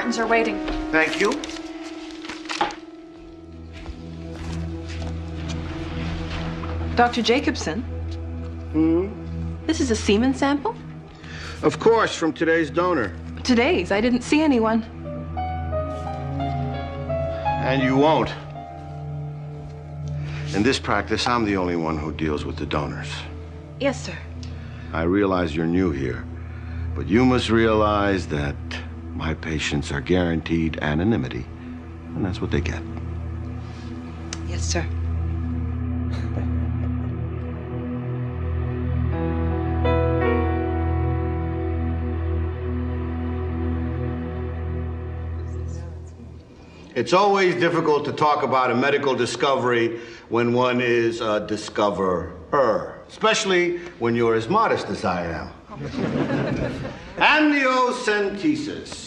Martins are waiting. Thank you. Dr. Jacobson? This is a semen sample? Of course, from today's donor. Today's. I didn't see anyone. And you won't. In this practice, I'm the only one who deals with the donors. Yes, sir. I realize you're new here, but you must realize that my patients are guaranteed anonymity, and that's what they get. Yes, sir. It's always difficult to talk about a medical discovery when one is a discoverer, especially when you're as modest as I am. Amniocentesis.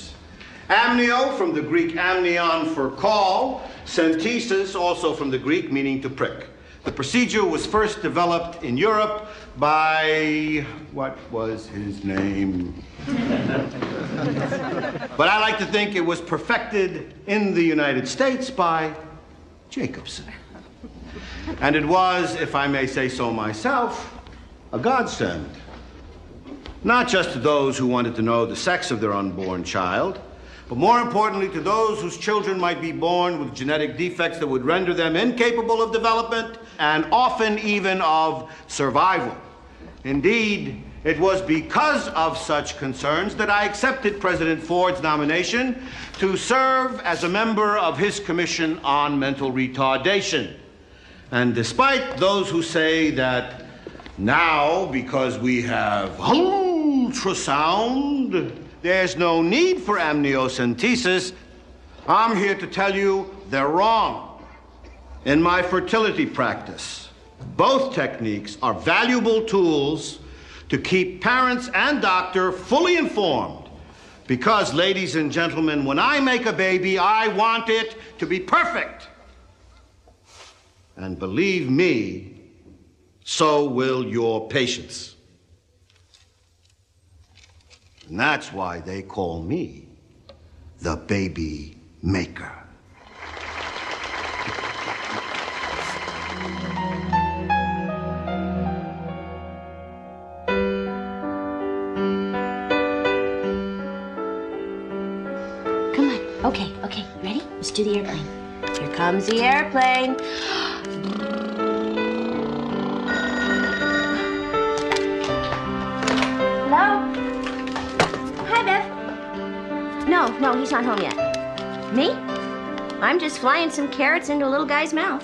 Amnio from the Greek amnion for call, centesis also from the Greek meaning to prick. The procedure was first developed in Europe by, what was his name? But I like to think it was perfected in the United States by Jacobson. And it was, if I may say so myself, a godsend. Not just to those who wanted to know the sex of their unborn child, but more importantly to those whose children might be born with genetic defects that would render them incapable of development and often even of survival. Indeed, it was because of such concerns that I accepted President Ford's nomination to serve as a member of his Commission on Mental Retardation. And despite those who say that now, because we have ultrasound, there's no need for amniocentesis, I'm here to tell you they're wrong. In my fertility practice, both techniques are valuable tools to keep parents and doctor fully informed. Because, ladies and gentlemen, when I make a baby, I want it to be perfect. And believe me, so will your patients. And that's why they call me the baby maker. Come on. Okay, ready? Let's do the airplane. Here comes the airplane. Hello? Hi, Bev. No, he's not home yet. Me? I'm just flying some carrots into a little guy's mouth.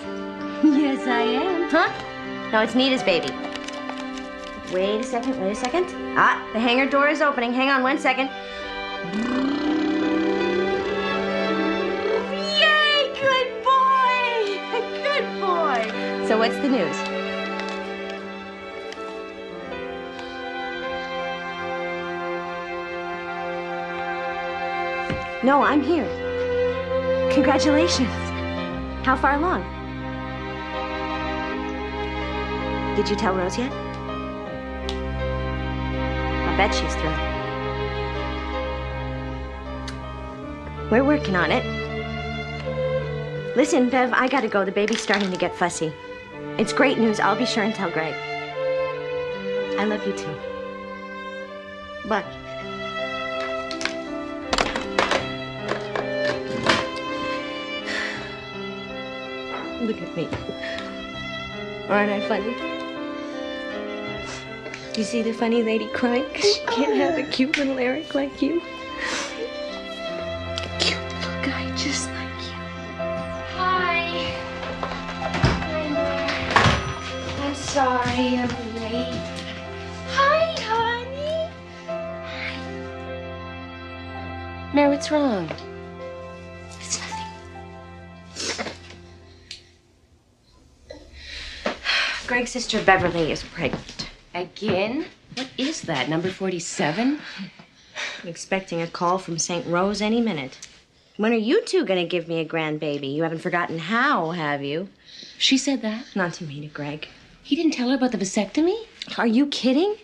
Yes, I am. Huh? No, it's Nita's baby. Wait a second. Ah, the hangar door is opening. Hang on 1 second. Yay! Good boy! Good boy! So what's the news? No, I'm here. Congratulations. How far along? Did you tell Rose yet? I bet she's thrilled. We're working on it. Listen, Bev, I gotta go. The baby's starting to get fussy. It's great news. I'll be sure and tell Greg. I love you too. Bye. Look at me. Aren't I funny? Do you see the funny lady crying? 'Cause she can't have a cute little Eric like you. A cute little guy just like you. Hi. I'm sorry I'm late. Hi, honey. Mary, what's wrong? It's nothing. Greg's sister Beverly is pregnant. Again? What is that, number 47? I'm expecting a call from St. Rose any minute. When are you two gonna give me a grandbaby? You haven't forgotten how, have you? She said that? Not to me, to Greg. He didn't tell her about the vasectomy? Are you kidding?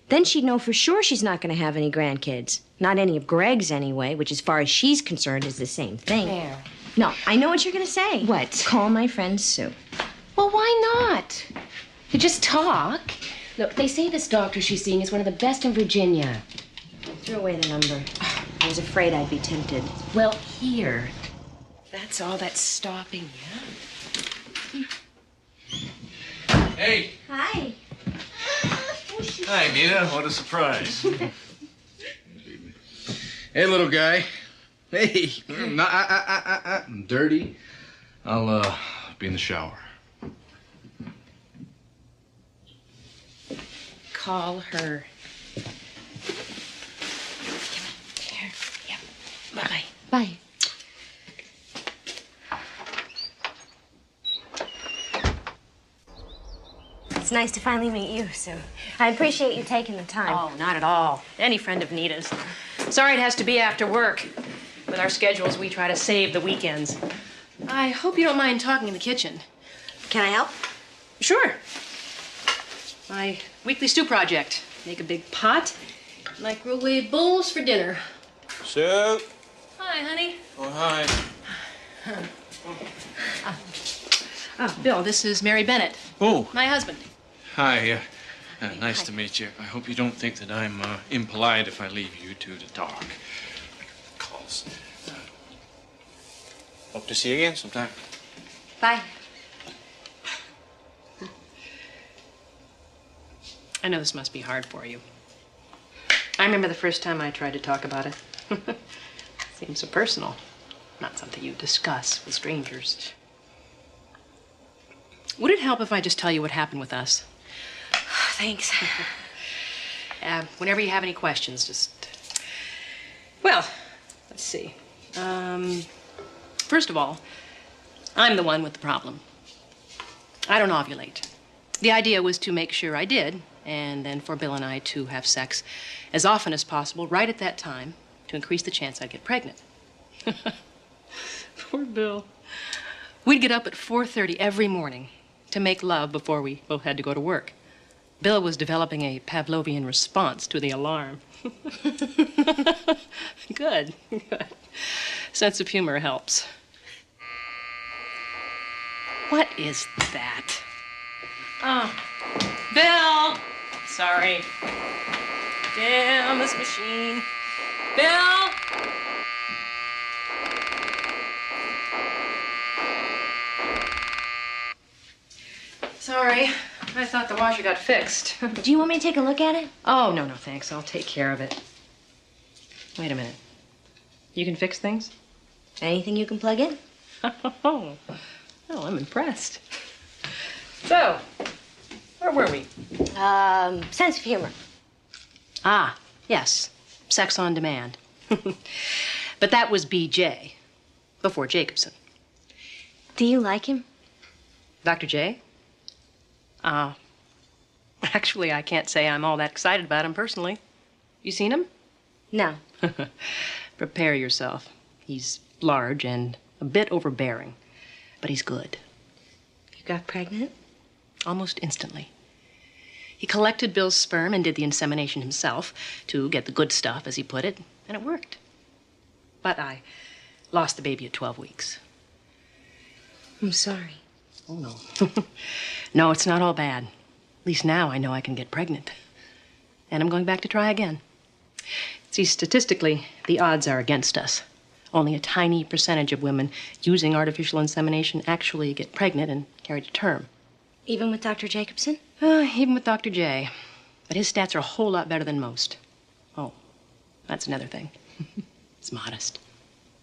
Then she'd know for sure she's not going to have any grandkids. Not any of Greg's anyway, which as far as she's concerned is the same thing. There. No, I know what you're going to say. What? Call my friend Sue. Well, why not? You just talk. Look, they say this doctor she's seeing is one of the best in Virginia. Threw away the number. I was afraid I'd be tempted. Well, here. That's all that's stopping you. Hey. Hi. Hi, Nina. What a surprise. Hey, little guy. Hey. I'm dirty. I'll be in the shower. Call her. Here. Yep. Bye-bye. Bye. It's nice to finally meet you, Sue. I appreciate you taking the time. Oh, not at all. Any friend of Nita's. Sorry it has to be after work. With our schedules, we try to save the weekends. I hope you don't mind talking in the kitchen. Can I help? Sure. My weekly stew project. Make a big pot, microwave bowls for dinner. Sue. Hi, honey. Oh, hi. Bill, this is Mary Bennett, Oh, my husband. hi. Nice to meet you. I hope you don't think that I'm impolite if I leave you two to talk. Calls. Hope to see you again sometime. Bye. I know this must be hard for you. I remember the first time I tried to talk about it. Seems so personal. Not something you discuss with strangers. Would it help if I just tell you what happened with us? Thanks. Whenever you have any questions, just... Well, let's see. First of all, I'm the one with the problem. I don't ovulate. The idea was to make sure I did, and then for Bill and I to have sex as often as possible right at that time to increase the chance I'd get pregnant. Poor Bill. We'd get up at 4:30 every morning to make love before we both had to go to work. Bill was developing a Pavlovian response to the alarm. Good, good. Sense of humor helps. What is that? Oh, Bill! Sorry. Damn this machine. Bill! Sorry. I thought the washer got fixed. Do you want me to take a look at it? Oh, no, thanks. I'll take care of it. Wait a minute. You can fix things? Anything you can plug in? Oh, I'm impressed. So, where were we? Sense of humor. Ah, yes. Sex on demand. But that was BJ, before Jacobson. Do you like him? Dr. J? Actually, I can't say I'm all that excited about him personally. You seen him? No. Prepare yourself. He's large and a bit overbearing, but he's good. You got pregnant? Almost instantly. He collected Bill's sperm and did the insemination himself to get the good stuff, as he put it, and it worked. But I lost the baby at 12 weeks. I'm sorry. Oh, no. No, it's not all bad. At least now I know I can get pregnant. And I'm going back to try again. See, statistically, the odds are against us. Only a tiny percentage of women using artificial insemination actually get pregnant and carry to term. Even with Dr. Jacobson? Even with Dr. J. But his stats are a whole lot better than most. Oh, that's another thing. He's modest.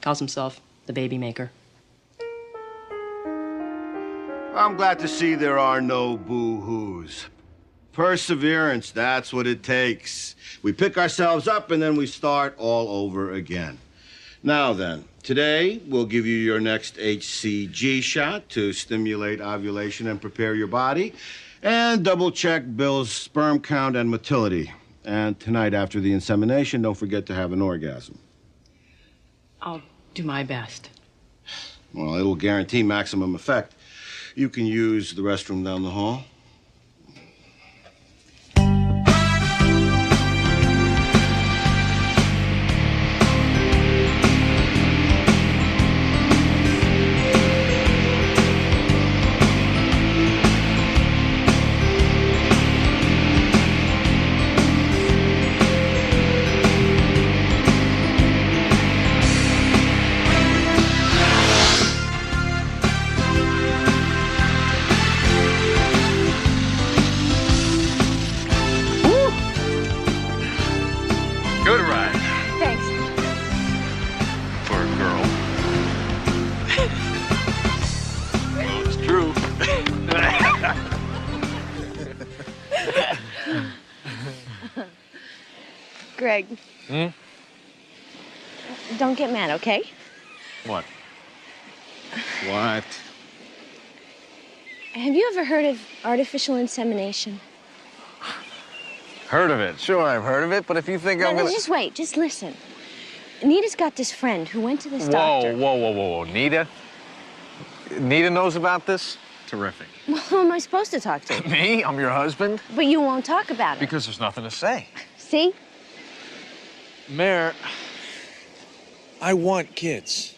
Calls himself the baby maker. I'm glad to see there are no boo-hoos. Perseverance, that's what it takes. We pick ourselves up and then we start all over again. Now then, today we'll give you your next HCG shot to stimulate ovulation and prepare your body, and double-check Bill's sperm count and motility. And tonight after the insemination, don't forget to have an orgasm. I'll do my best. Well, it'll guarantee maximum effect. You can use the restroom down the hall. Greg. Hmm? Don't get mad, okay? What? What? Have you ever heard of artificial insemination? Heard of it. Sure, I've heard of it, but if you think I'm gonna... Just wait, just listen. Nita's got this friend who went to this doctor. Whoa. Nita? Nita knows about this? Terrific. Well, who am I supposed to talk to? Me? I'm your husband? But you won't talk about it. Because there's nothing to say. See? Mayor, I want kids.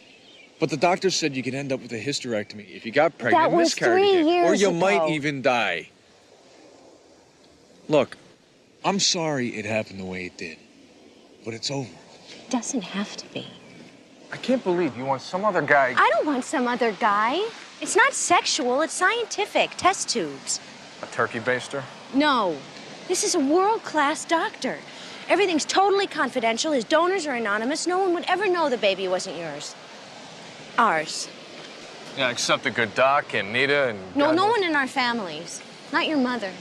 But the doctor said you could end up with a hysterectomy if you got pregnant That and was miscarried 3 again. years Or you ago. might even die. Look, I'm sorry it happened the way it did. But it's over. It doesn't have to be. I can't believe you want some other guy... I don't want some other guy. It's not sexual, it's scientific. Test tubes. A turkey baster? No. This is a world-class doctor. Everything's totally confidential. His donors are anonymous. No one would ever know the baby wasn't yours. Ours. Yeah, except the good doc and Nita and... No, God no knows- one in our families. Not your mother.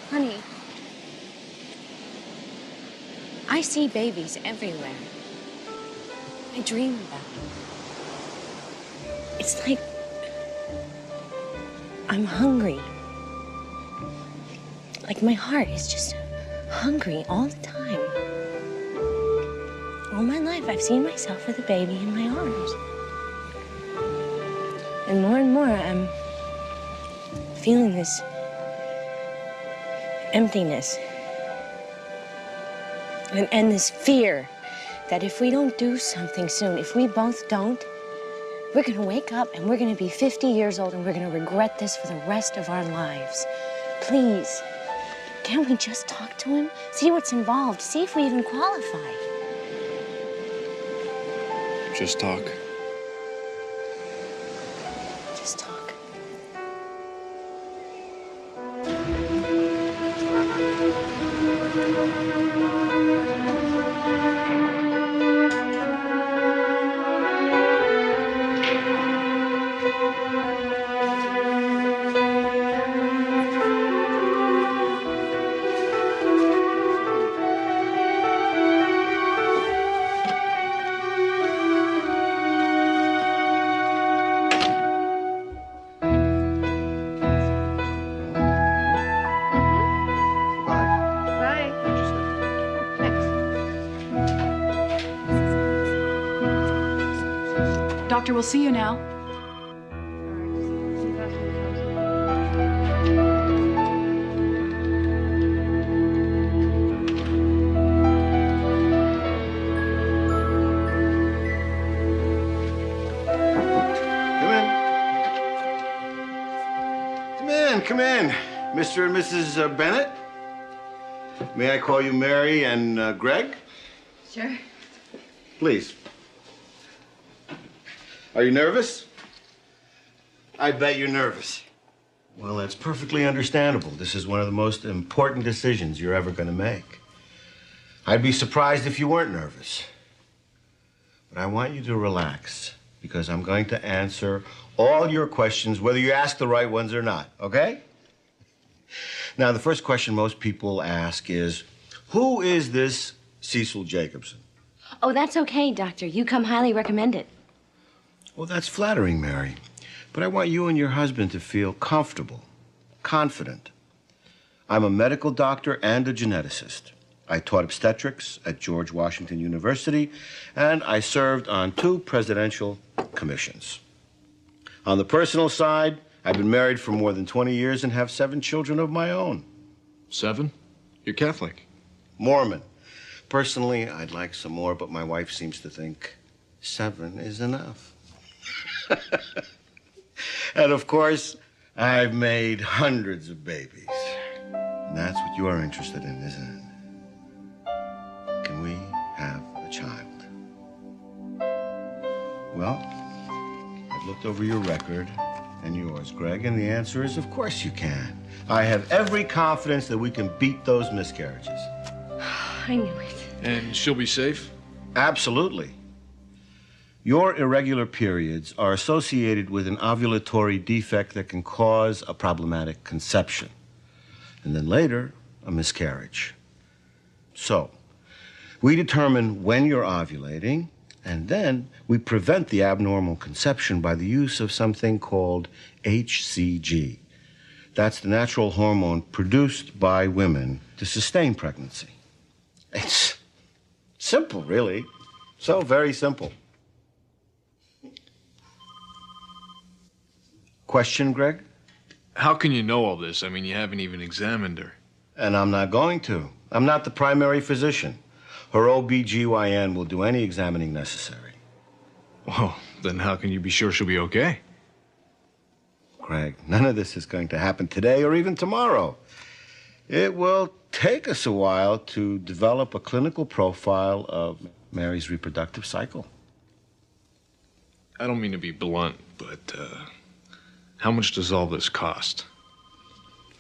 Honey, I see babies everywhere. I dream about them. It's like I'm hungry. Like my heart is just hungry all the time. All my life, I've seen myself with a baby in my arms. And more, I'm feeling this emptiness. And this fear that if we don't do something soon, if we both don't, we're gonna wake up and we're gonna be 50 years old and we're gonna regret this for the rest of our lives. Please, can't we just talk to him? See what's involved, see if we even qualify. Just talk. Just talk. Doctor, we'll see you now. Come in, Mr. and Mrs. Bennett. May I call you Mary and Greg? Sure. Please. Are you nervous? I bet you're nervous. Well, that's perfectly understandable. This is one of the most important decisions you're ever going to make. I'd be surprised if you weren't nervous. But I want you to relax, because I'm going to answer all your questions, whether you ask the right ones or not, okay? Now, the first question most people ask is, who is this Cecil Jacobson? Oh, that's okay, Doctor. You come highly recommended. Well, that's flattering, Mary. But I want you and your husband to feel comfortable, confident. I'm a medical doctor and a geneticist. I taught obstetrics at George Washington University, and I served on 2 presidential commissions. On the personal side, I've been married for more than 20 years and have 7 children of my own. 7? You're Catholic. Mormon. Personally, I'd like some more, but my wife seems to think 7 is enough. And of course, I've made hundreds of babies. And that's what you are interested in, isn't it? Can we have a child? Well, I've looked over your record and yours, Greg, and the answer is, of course you can. I have every confidence that we can beat those miscarriages. I knew it. And she'll be safe? Absolutely. Your irregular periods are associated with an ovulatory defect that can cause a problematic conception, and then later, a miscarriage. So, We determine when you're ovulating, and then we prevent the abnormal conception by the use of something called HCG. That's the natural hormone produced by women to sustain pregnancy. It's simple, really. So very simple. Question, Greg? How can you know all this? I mean, you haven't even examined her. And I'm not going to. I'm not the primary physician. Her OB/GYN will do any examining necessary. Well, then how can you be sure she'll be okay? Greg, none of this is going to happen today or even tomorrow. It will take us a while to develop a clinical profile of Mary's reproductive cycle. I don't mean to be blunt, but how much does all this cost?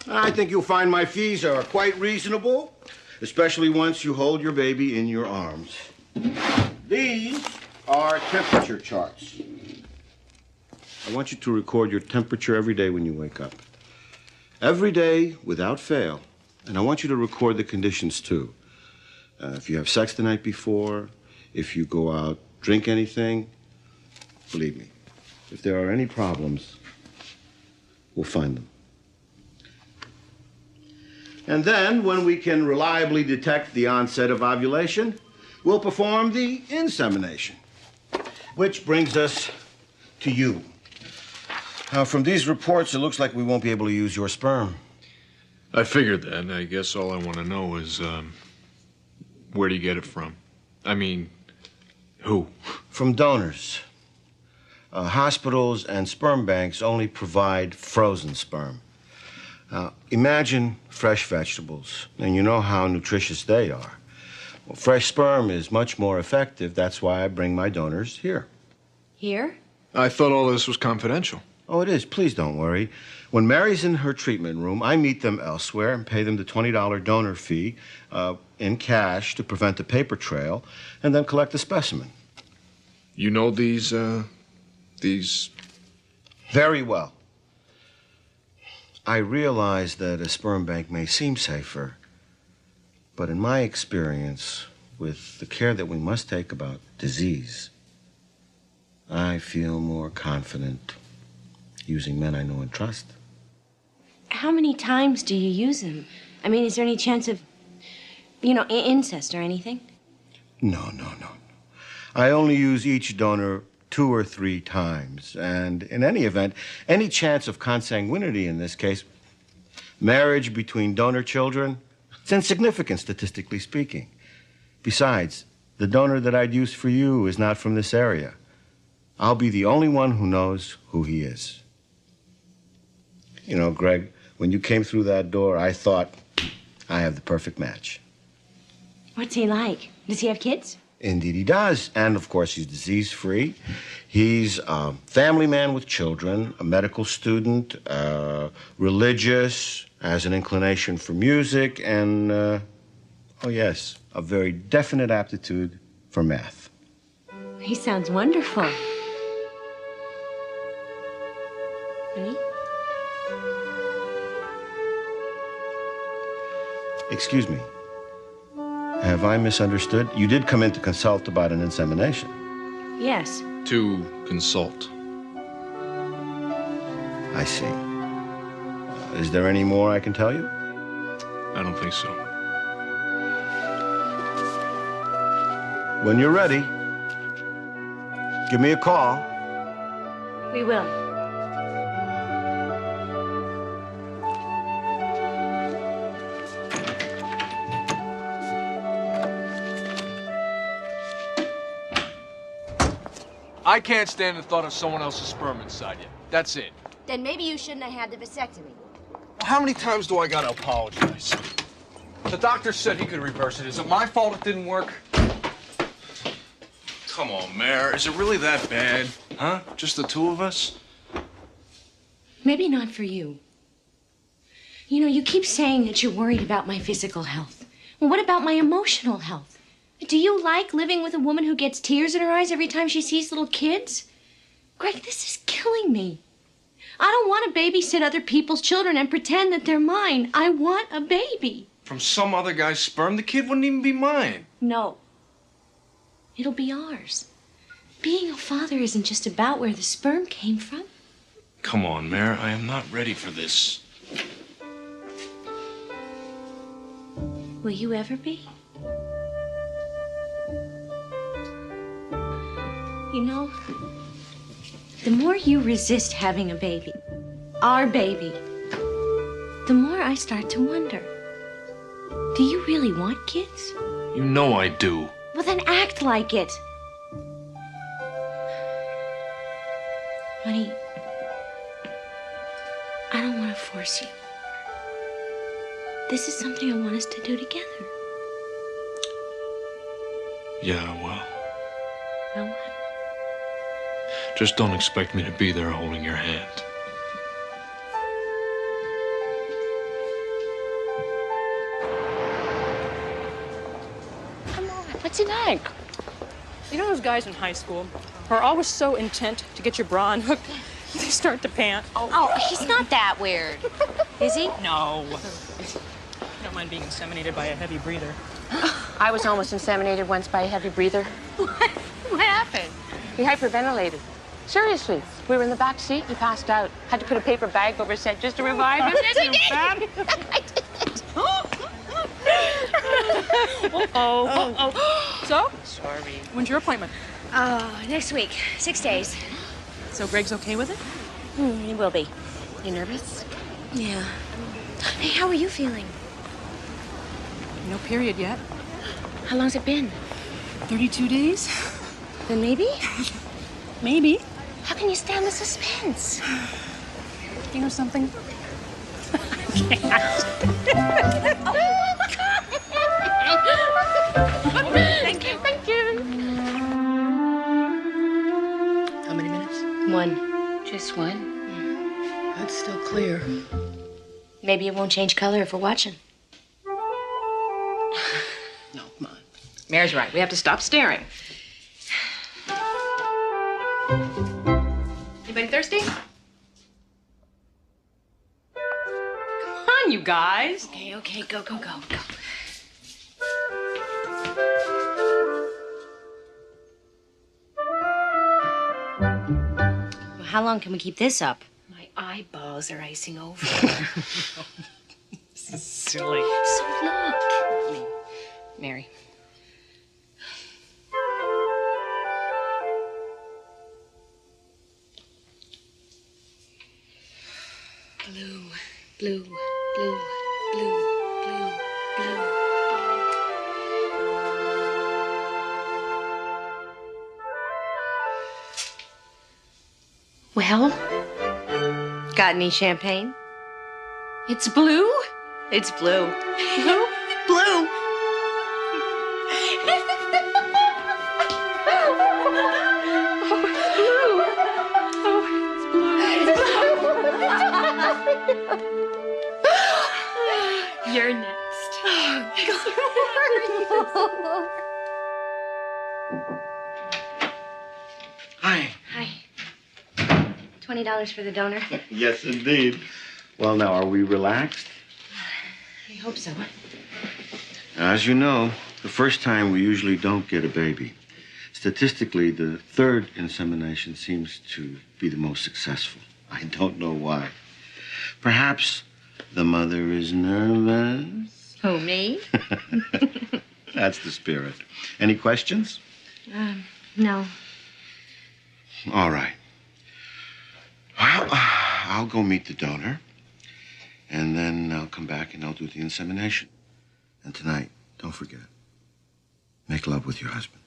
I think you'll find my fees are quite reasonable, especially once you hold your baby in your arms. These are temperature charts. I want you to record your temperature every day when you wake up. Every day, without fail. And I want you to record the conditions, too. If you have sex the night before, if you go out, drink anything, believe me, if there are any problems, we'll find them. And then, when we can reliably detect the onset of ovulation, we'll perform the insemination. Which brings us to you. Now, from these reports, it looks like we won't be able to use your sperm. I figured that. I guess all I want to know is, where do you get it from? I mean, who? From donors. Hospitals and sperm banks only provide frozen sperm. Imagine fresh vegetables, and you know how nutritious they are. Well, fresh sperm is much more effective. That's why I bring my donors here. Here? I thought all this was confidential. Oh, it is. Please don't worry. When Mary's in her treatment room, I meet them elsewhere and pay them the $20 donor fee in cash to prevent a paper trail, and then collect the specimen. You know these... Very well. I realize that a sperm bank may seem safer, but in my experience, with the care that we must take about disease, I feel more confident using men I know and trust. How many times do you use them? I mean, is there any chance of, incest or anything? No. I only use each donor 2 or 3 times. And in any event, any chance of consanguinity in this case, marriage between donor children, it's insignificant statistically speaking. Besides, the donor that I'd use for you is not from this area. I'll be the only one who knows who he is. You know, Greg, when you came through that door, I thought I have the perfect match. What's he like? Does he have kids? Indeed he does. And, of course, he's disease-free. He's a family man with children, a medical student, religious, has an inclination for music, and, oh, yes, a very definite aptitude for math. He sounds wonderful. Honey? Excuse me. Have I misunderstood? You did come in to consult about an insemination. Yes. To consult. I see. Is there any more I can tell you? I don't think so. When you're ready, give me a call. We will. I can't stand the thought of someone else's sperm inside you. That's it. Then maybe you shouldn't have had the vasectomy. How many times do I gotta apologize? The doctor said he could reverse it. Is it my fault it didn't work? Come on, Mayor. Is it really that bad? Huh? Just the 2 of us? Maybe not for you. You know, you keep saying that you're worried about my physical health. Well, what about my emotional health? Do you like living with a woman who gets tears in her eyes every time she sees little kids? Greg, this is killing me. I don't want to babysit other people's children and pretend that they're mine. I want a baby. From some other guy's sperm? The kid wouldn't even be mine. No, It'll be ours. Being a father isn't just about where the sperm came from. Come on, Mare. I am not ready for this. Will you ever be? You know, the more you resist having a baby, our baby, the more I start to wonder. Do you really want kids? You know I do. Well, then act like it. Honey, I don't want to force you. This is something I want us to do together. Yeah, well, Now what? just don't expect me to be there holding your hand. Come on, what's he like? You know those guys in high school who are always so intent to get your bra unhooked, they start to pant? Oh, he's not that weird. Is he? No. I don't mind being inseminated by a heavy breather. I was almost inseminated once by a heavy breather. What happened? He hyperventilated. Seriously, we were in the back seat. He passed out. Had to put a paper bag over his head just to revive him. So, Sorry. when's your appointment? Oh, next week. 6 days. So Greg's okay with it? He will be. You nervous? Yeah. Hey, how are you feeling? No period yet. How long's it been? 32 days? Then maybe? Maybe. How can you stand the suspense? You know something? Thank you. Thank you. How many minutes? 1. Just one? That's still clear. Maybe it won't change color if we're watching. No, come on. Mare's right. We have to stop staring. Anybody thirsty? Come on, you guys. Okay, go. Well, how long can we keep this up? My eyeballs are icing over. This is silly. So look. Mary. Blue, blue, blue, blue, blue, blue. Well, got any champagne? It's blue? It's blue. Blue? Blue. You're next. Hi. Hi. $20 for the donor. Yes, indeed. Well, now, are we relaxed? I hope so. As you know, the first time we usually don't get a baby. Statistically, the third insemination seems to be the most successful. I don't know why. Perhaps the mother is nervous. Who, me? That's the spirit. Any questions? No. All right. Well, I'll go meet the donor, and then I'll come back and I'll do the insemination. And tonight, don't forget, make love with your husband.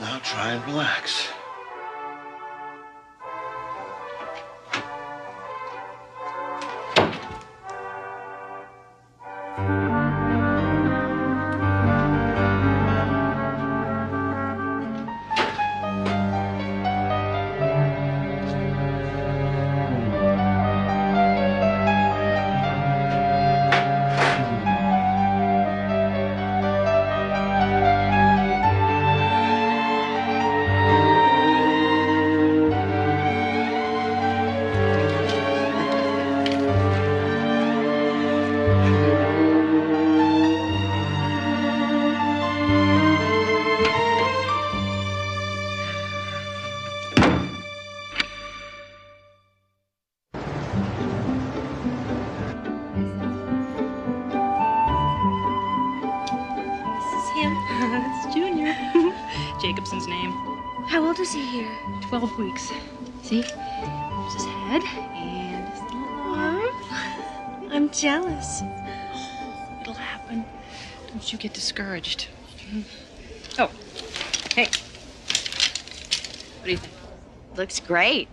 Now try and relax. Jacobson's name. How old is he here? 12 weeks. See? There's his head and his little arm. I'm jealous. It'll happen. Don't you get discouraged. Oh, hey. What do you think? Looks great.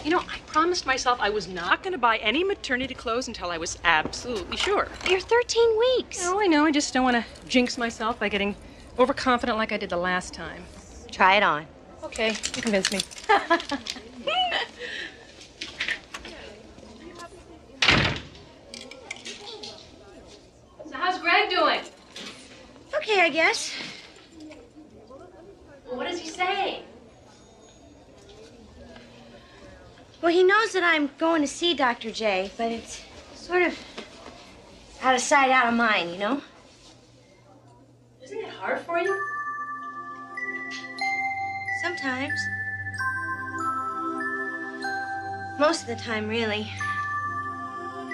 You know, I promised myself I was not going to buy any maternity clothes until I was absolutely sure. You're 13 weeks. Oh, I know. I just don't want to jinx myself by getting overconfident like I did the last time. Try it on. Okay, you convinced me. So how's Greg doing? Okay, I guess. Well, what does he say? Well, he knows that I'm going to see Dr. J, but it's sort of out of sight, out of mind, you know? Isn't it hard for you? Sometimes. Most of the time, really.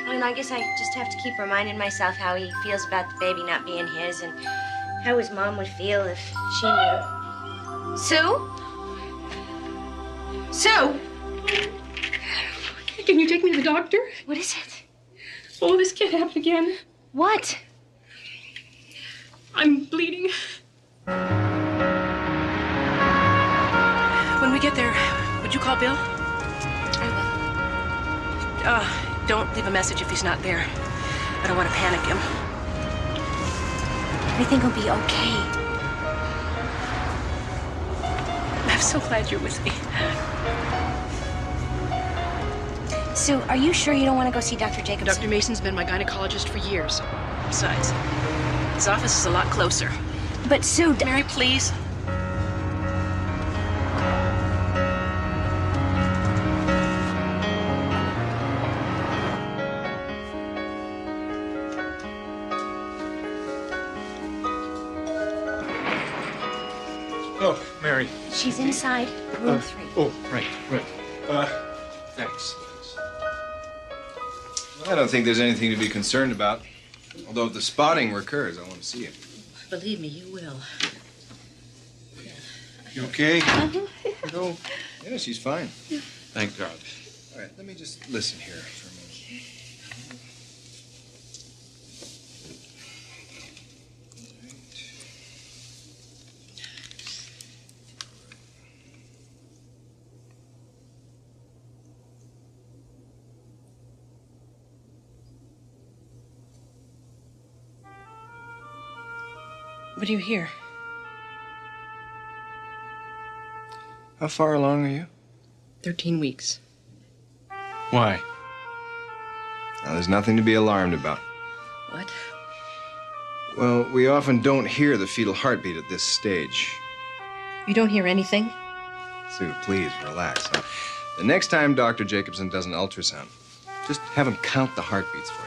And I guess I just have to keep reminding myself how he feels about the baby not being his and how his mom would feel if she knew. Sue? Sue? Can you take me to the doctor? What is it? Oh, this can't happen again. What? I'm bleeding. When we get there, would you call Bill? I Don't leave a message if he's not there. I don't want to panic him. will. Everything will be okay. I'm so glad you're with me. Sue, are you sure you don't want to go see Dr. Jacobson? Dr. Mason's been my gynecologist for years. Besides, his office is a lot closer. But Sue... Mary, please. Oh, Mary. She's inside room 3. Oh, right. Thanks. I don't think there's anything to be concerned about. Although if the spotting recurs, I want to see it. Believe me, you will. You okay? No. Yeah, she's fine. Thank God. All right, let me just listen here for a minute. What do you hear? How far along are you? 13 weeks. Why? Now, there's nothing to be alarmed about. What? Well, we often don't hear the fetal heartbeat at this stage. You don't hear anything? Sue, please relax. Huh? The next time Dr. Jacobson does an ultrasound, just have him count the heartbeats for you.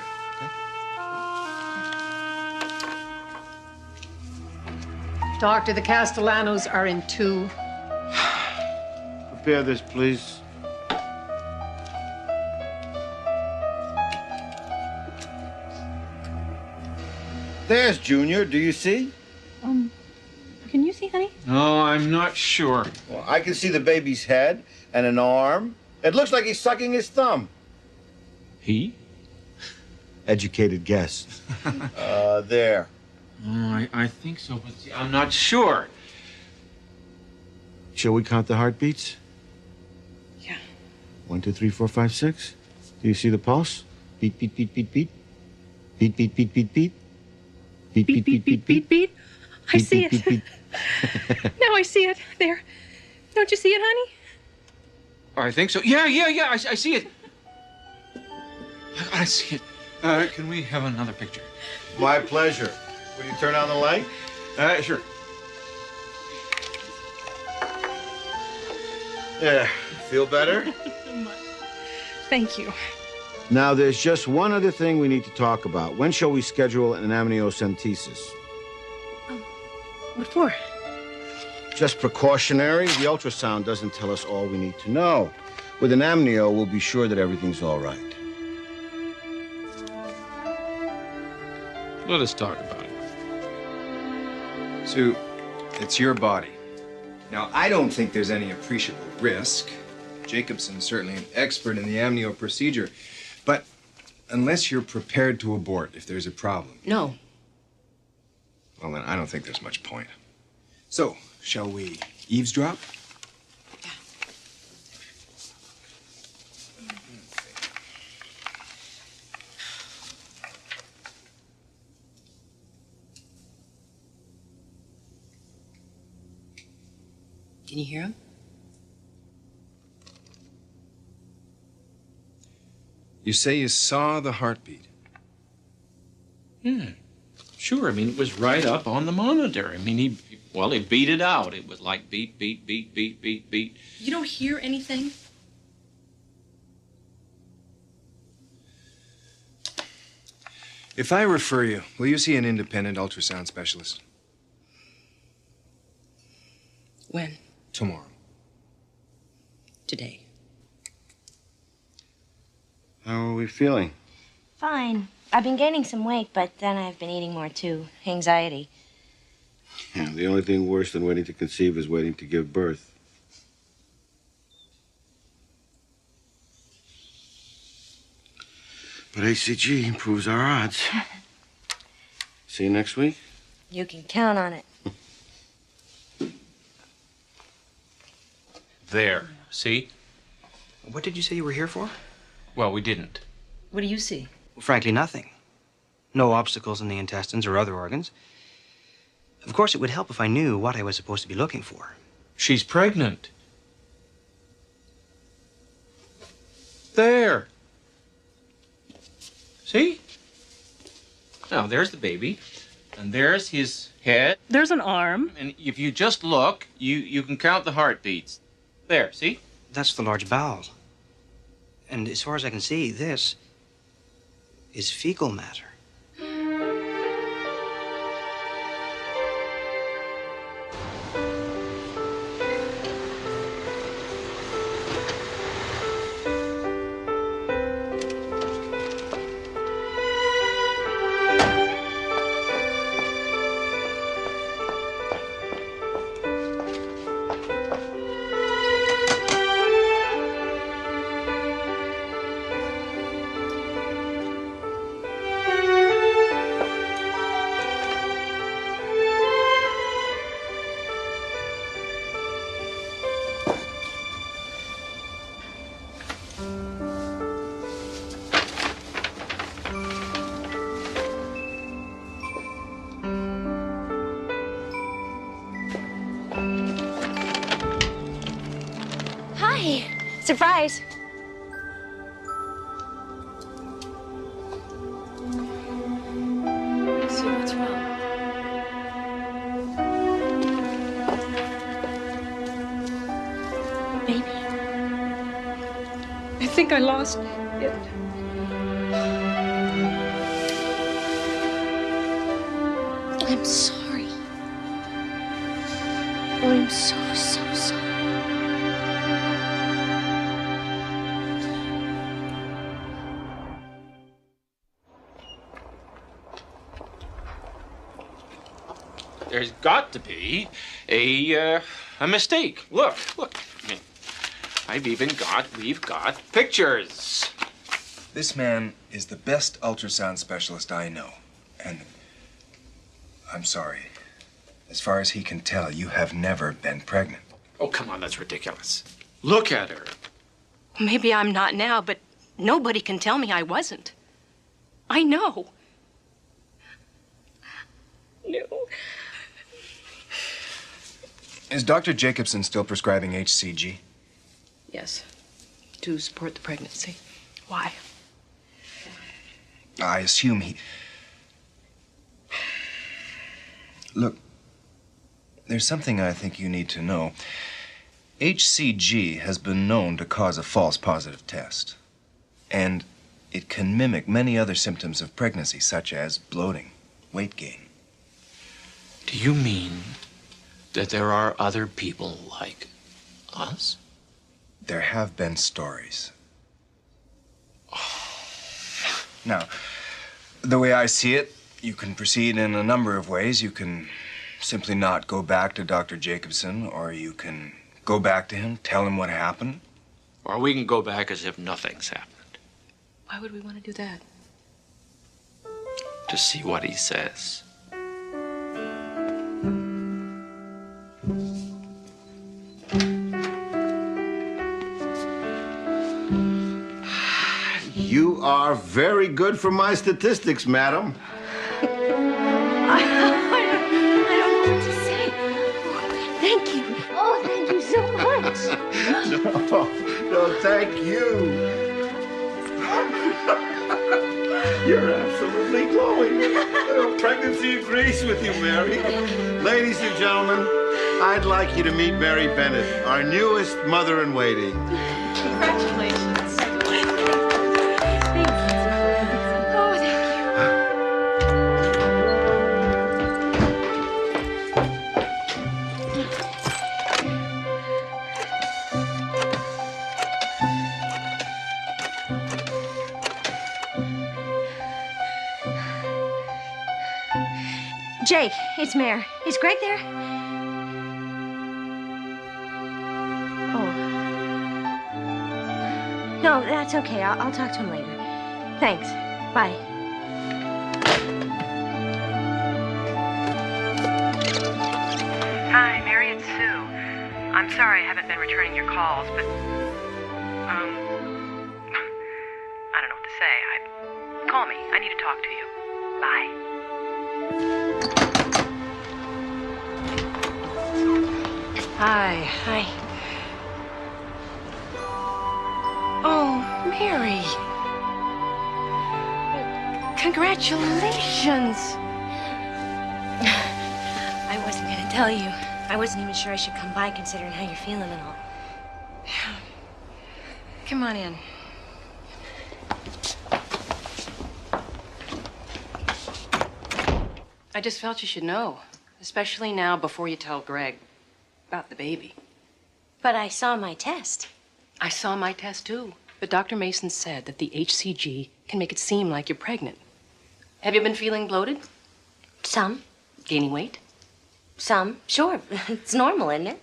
Doctor, the Castellanos are in 2. Prepare this, please. There's Junior. Do you see? Can you see, honey? No, I'm not sure. Well, I can see the baby's head and an arm. It looks like he's sucking his thumb. He? Educated guess. There. Oh, I think so, but see, I'm not sure. Shall we count the heartbeats? Yeah. 1, 2, 3, 4, 5, 6. Do you see the pulse? Beat, beat, beat, beat, beat. Beat, beat, beat, beat, beat. Beat, beat, beat, beat, beat. Beat. I Beat, see beat, it. beat, beat. Now I see it. There. Don't you see it, honey? I think so. Yeah, I see it. I see it. Can we have another picture? My pleasure. Will you turn on the light? Sure. Yeah. Feel better? Thank you. Now, there's just one other thing we need to talk about. When shall we schedule an amniocentesis? What for? Just precautionary. The ultrasound doesn't tell us all we need to know. With an amnio, we'll be sure that everything's all right. Let us talk about it. Sue, It's your body. Now, I don't think there's any appreciable risk. Jacobson's certainly an expert in the amnio procedure. But unless you're prepared to abort if there's a problem. No. Well, then I don't think there's much point. So, shall we eavesdrop? Can you hear him? You say you saw the heartbeat? Yeah, sure. I mean, it was right up on the monitor. I mean, he beat it out. It was like beat, beat, beat, beat, beat, beat. You don't hear anything? If I refer you, will you see an independent ultrasound specialist? When? Tomorrow. Today. How are we feeling? Fine. I've been gaining some weight, but then I've been eating more, too. Anxiety. Yeah, the only thing worse than waiting to conceive is waiting to give birth. But HCG improves our odds. See you next week? You can count on it. There. See? What did you say you were here for? Well, we didn't. What do you see? Well, frankly, nothing. No obstacles in the intestines or other organs. Of course, it would help if I knew what I was supposed to be looking for. She's pregnant. There. See? Now, there's the baby. And there's his head. There's an arm. And if you just look, you can count the heartbeats. There, see? That's the large bowel. And as far as I can see, this is fecal matter. Hi. Surprise. So what's wrong? Baby. I think I lost it. I'm sorry. Oh, I'm so sorry. There's got to be a mistake. Look. I mean, we've got pictures. This man is the best ultrasound specialist I know. And I'm sorry. As far as he can tell, you have never been pregnant. Oh, come on, that's ridiculous. Look at her. Maybe I'm not now, but nobody can tell me I wasn't. I know. No. Is Dr. Jacobson still prescribing HCG? Yes. To support the pregnancy. Why? I assume he... Look, there's something I think you need to know. HCG has been known to cause a false positive test. And it can mimic many other symptoms of pregnancy, such as bloating, weight gain. Do you mean that there are other people like us? There have been stories. Now, the way I see it, you can proceed in a number of ways. You can simply not go back to Dr. Jacobson, or you can go back to him, tell him what happened. Or we can go back as if nothing's happened. Why would we want to do that? To see what he says. You are very good for my statistics, madam. I don't know what to say. Thank you. Oh, thank you so much. No, thank you. You're absolutely glowing. Pregnancy agrees with you, Mary. Ladies and gentlemen, I'd like you to meet Mary Bennett, our newest mother-in-waiting. Congratulations. Jake, it's Mare. Is Greg there? Oh. No, that's okay. I'll talk to him later. Thanks. Bye. Hi, Mary, it's Sue. I'm sorry I haven't been returning your calls, but, I don't know what to say. Call me. I need to talk to you. Bye. Hi. Oh, Mary. Congratulations. I wasn't going to tell you. I wasn't even sure I should come by considering how you're feeling and all. Come on in. I just felt you should know, especially now before you tell Greg about the baby. But I saw my test. I saw my test too, but Dr. Mason said that the HCG can make it seem like you're pregnant. Have you been feeling bloated? Some. Gaining weight? Some. Sure. It's normal, isn't it?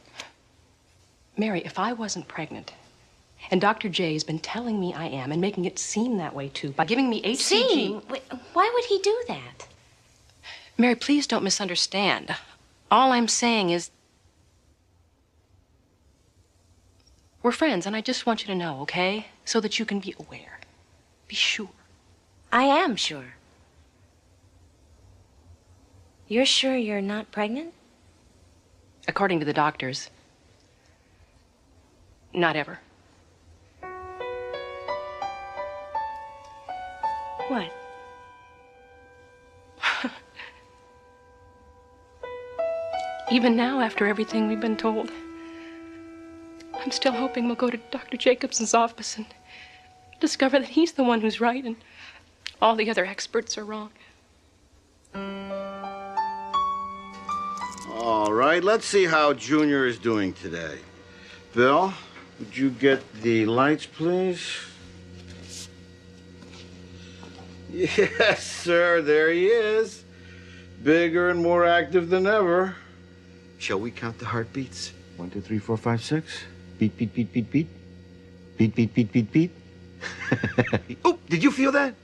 Mary, if I wasn't pregnant, and Dr. J has been telling me I am and making it seem that way too by giving me HCG... Seem? Why would he do that? Mary, please don't misunderstand. All I'm saying is... we're friends, and I just want you to know, okay? So that you can be aware. Be sure. I am sure. You're sure you're not pregnant? According to the doctors. Not ever. What? Even now, after everything we've been told, I'm still hoping we'll go to Dr. Jacobson's office and discover that he's the one who's right and all the other experts are wrong. All right, let's see how Junior is doing today. Bill, would you get the lights, please? Yes, sir, there he is. Bigger and more active than ever. Shall we count the heartbeats? 1, 2, 3, 4, 5, 6. Beat, beat, beat, beat, beat. Beat, beat, beat, beat, beat. Oh, did you feel that?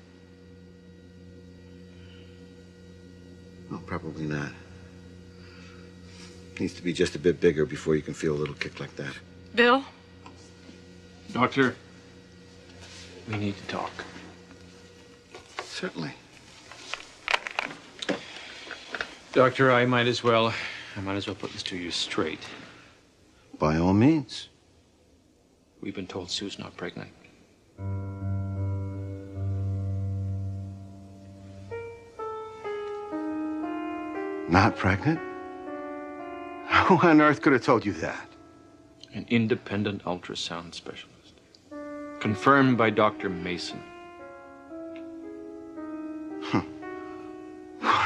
Oh, probably not. Needs to be just a bit bigger before you can feel a little kick like that. Bill? Doctor, we need to talk. Certainly. Doctor, I might as well put this to you straight. By all means. We've been told Sue's not pregnant. Not pregnant? Who on earth could have told you that? An independent ultrasound specialist. Confirmed by Dr. Mason.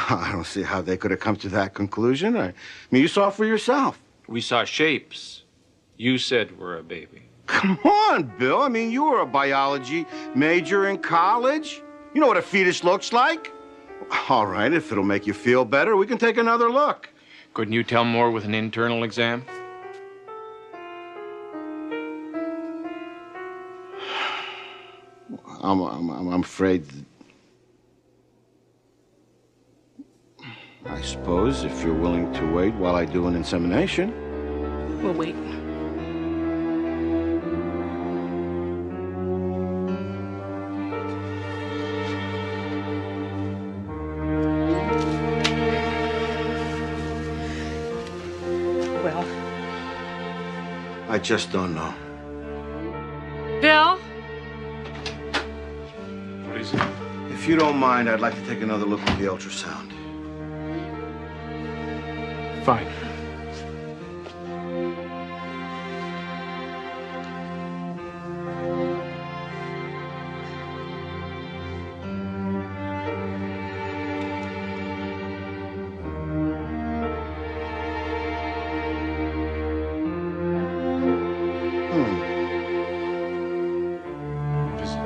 I don't see how they could have come to that conclusion. I mean, you saw for yourself. We saw shapes. You said we're a baby. Come on, Bill. I mean, you were a biology major in college. You know what a fetus looks like. All right, if it'll make you feel better, we can take another look. Couldn't you tell more with an internal exam? I'm afraid. I suppose if you're willing to wait while I do an insemination. We'll wait. Well, I just don't know. Bill? What is it? If you don't mind, I'd like to take another look at the ultrasound. Fine. What is it?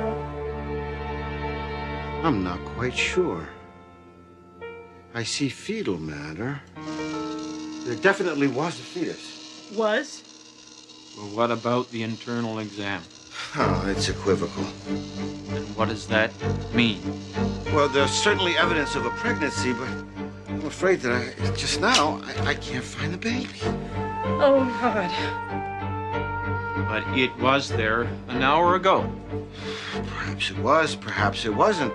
I'm not quite sure. I see fetal matter. There definitely was a fetus. Was? Well, what about the internal exam? Oh, it's equivocal. And what does that mean? Well, there's certainly evidence of a pregnancy, but I'm afraid that just now, I can't find the baby. Oh, God. But it was there an hour ago. Perhaps it was, perhaps it wasn't.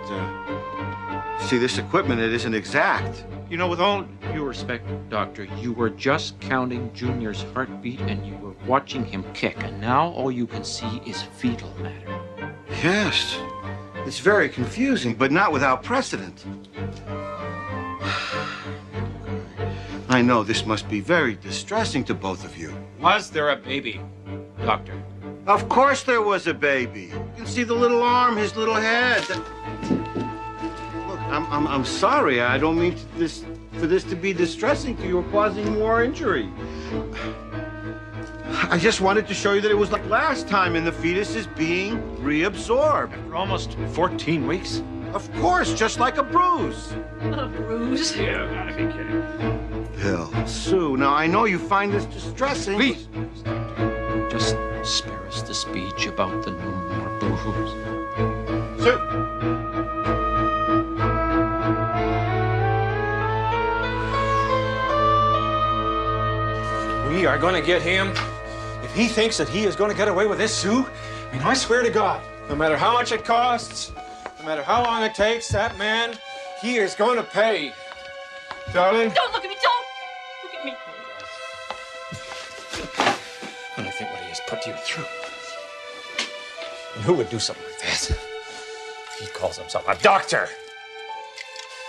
See, this equipment, it isn't exact. You know, with all due respect, Doctor, you were just counting Junior's heartbeat and you were watching him kick, and now all you can see is fetal matter. Yes. It's very confusing, but not without precedent. I know this must be very distressing to both of you. Was there a baby, Doctor? Of course there was a baby. You can see the little arm, his little head. Look, I'm sorry. I don't mean for this to be distressing to you or causing more injury. I just wanted to show you that it was like last time and the fetus is being reabsorbed. After almost 14 weeks? Of course, just like a bruise. A bruise? Yeah, gotta be kidding. Bill, Sue, now I know you find this distressing. Please, Doctor, just spare us the speech about the no more boo-hoos. Sue! We are going to get him. If he thinks that he is going to get away with this, Sue, I mean, I swear to God, no matter how much it costs, no matter how long it takes, that man, he is going to pay. Darling? Don't look at me, don't! Look at me. And I think what he has put you through. And who would do something like that? He calls himself a doctor.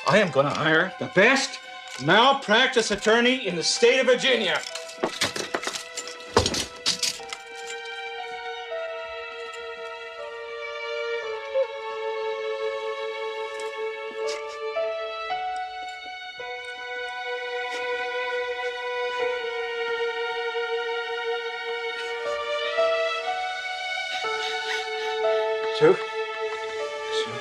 I am going to hire the best malpractice attorney in the state of Virginia. Sue? Sue?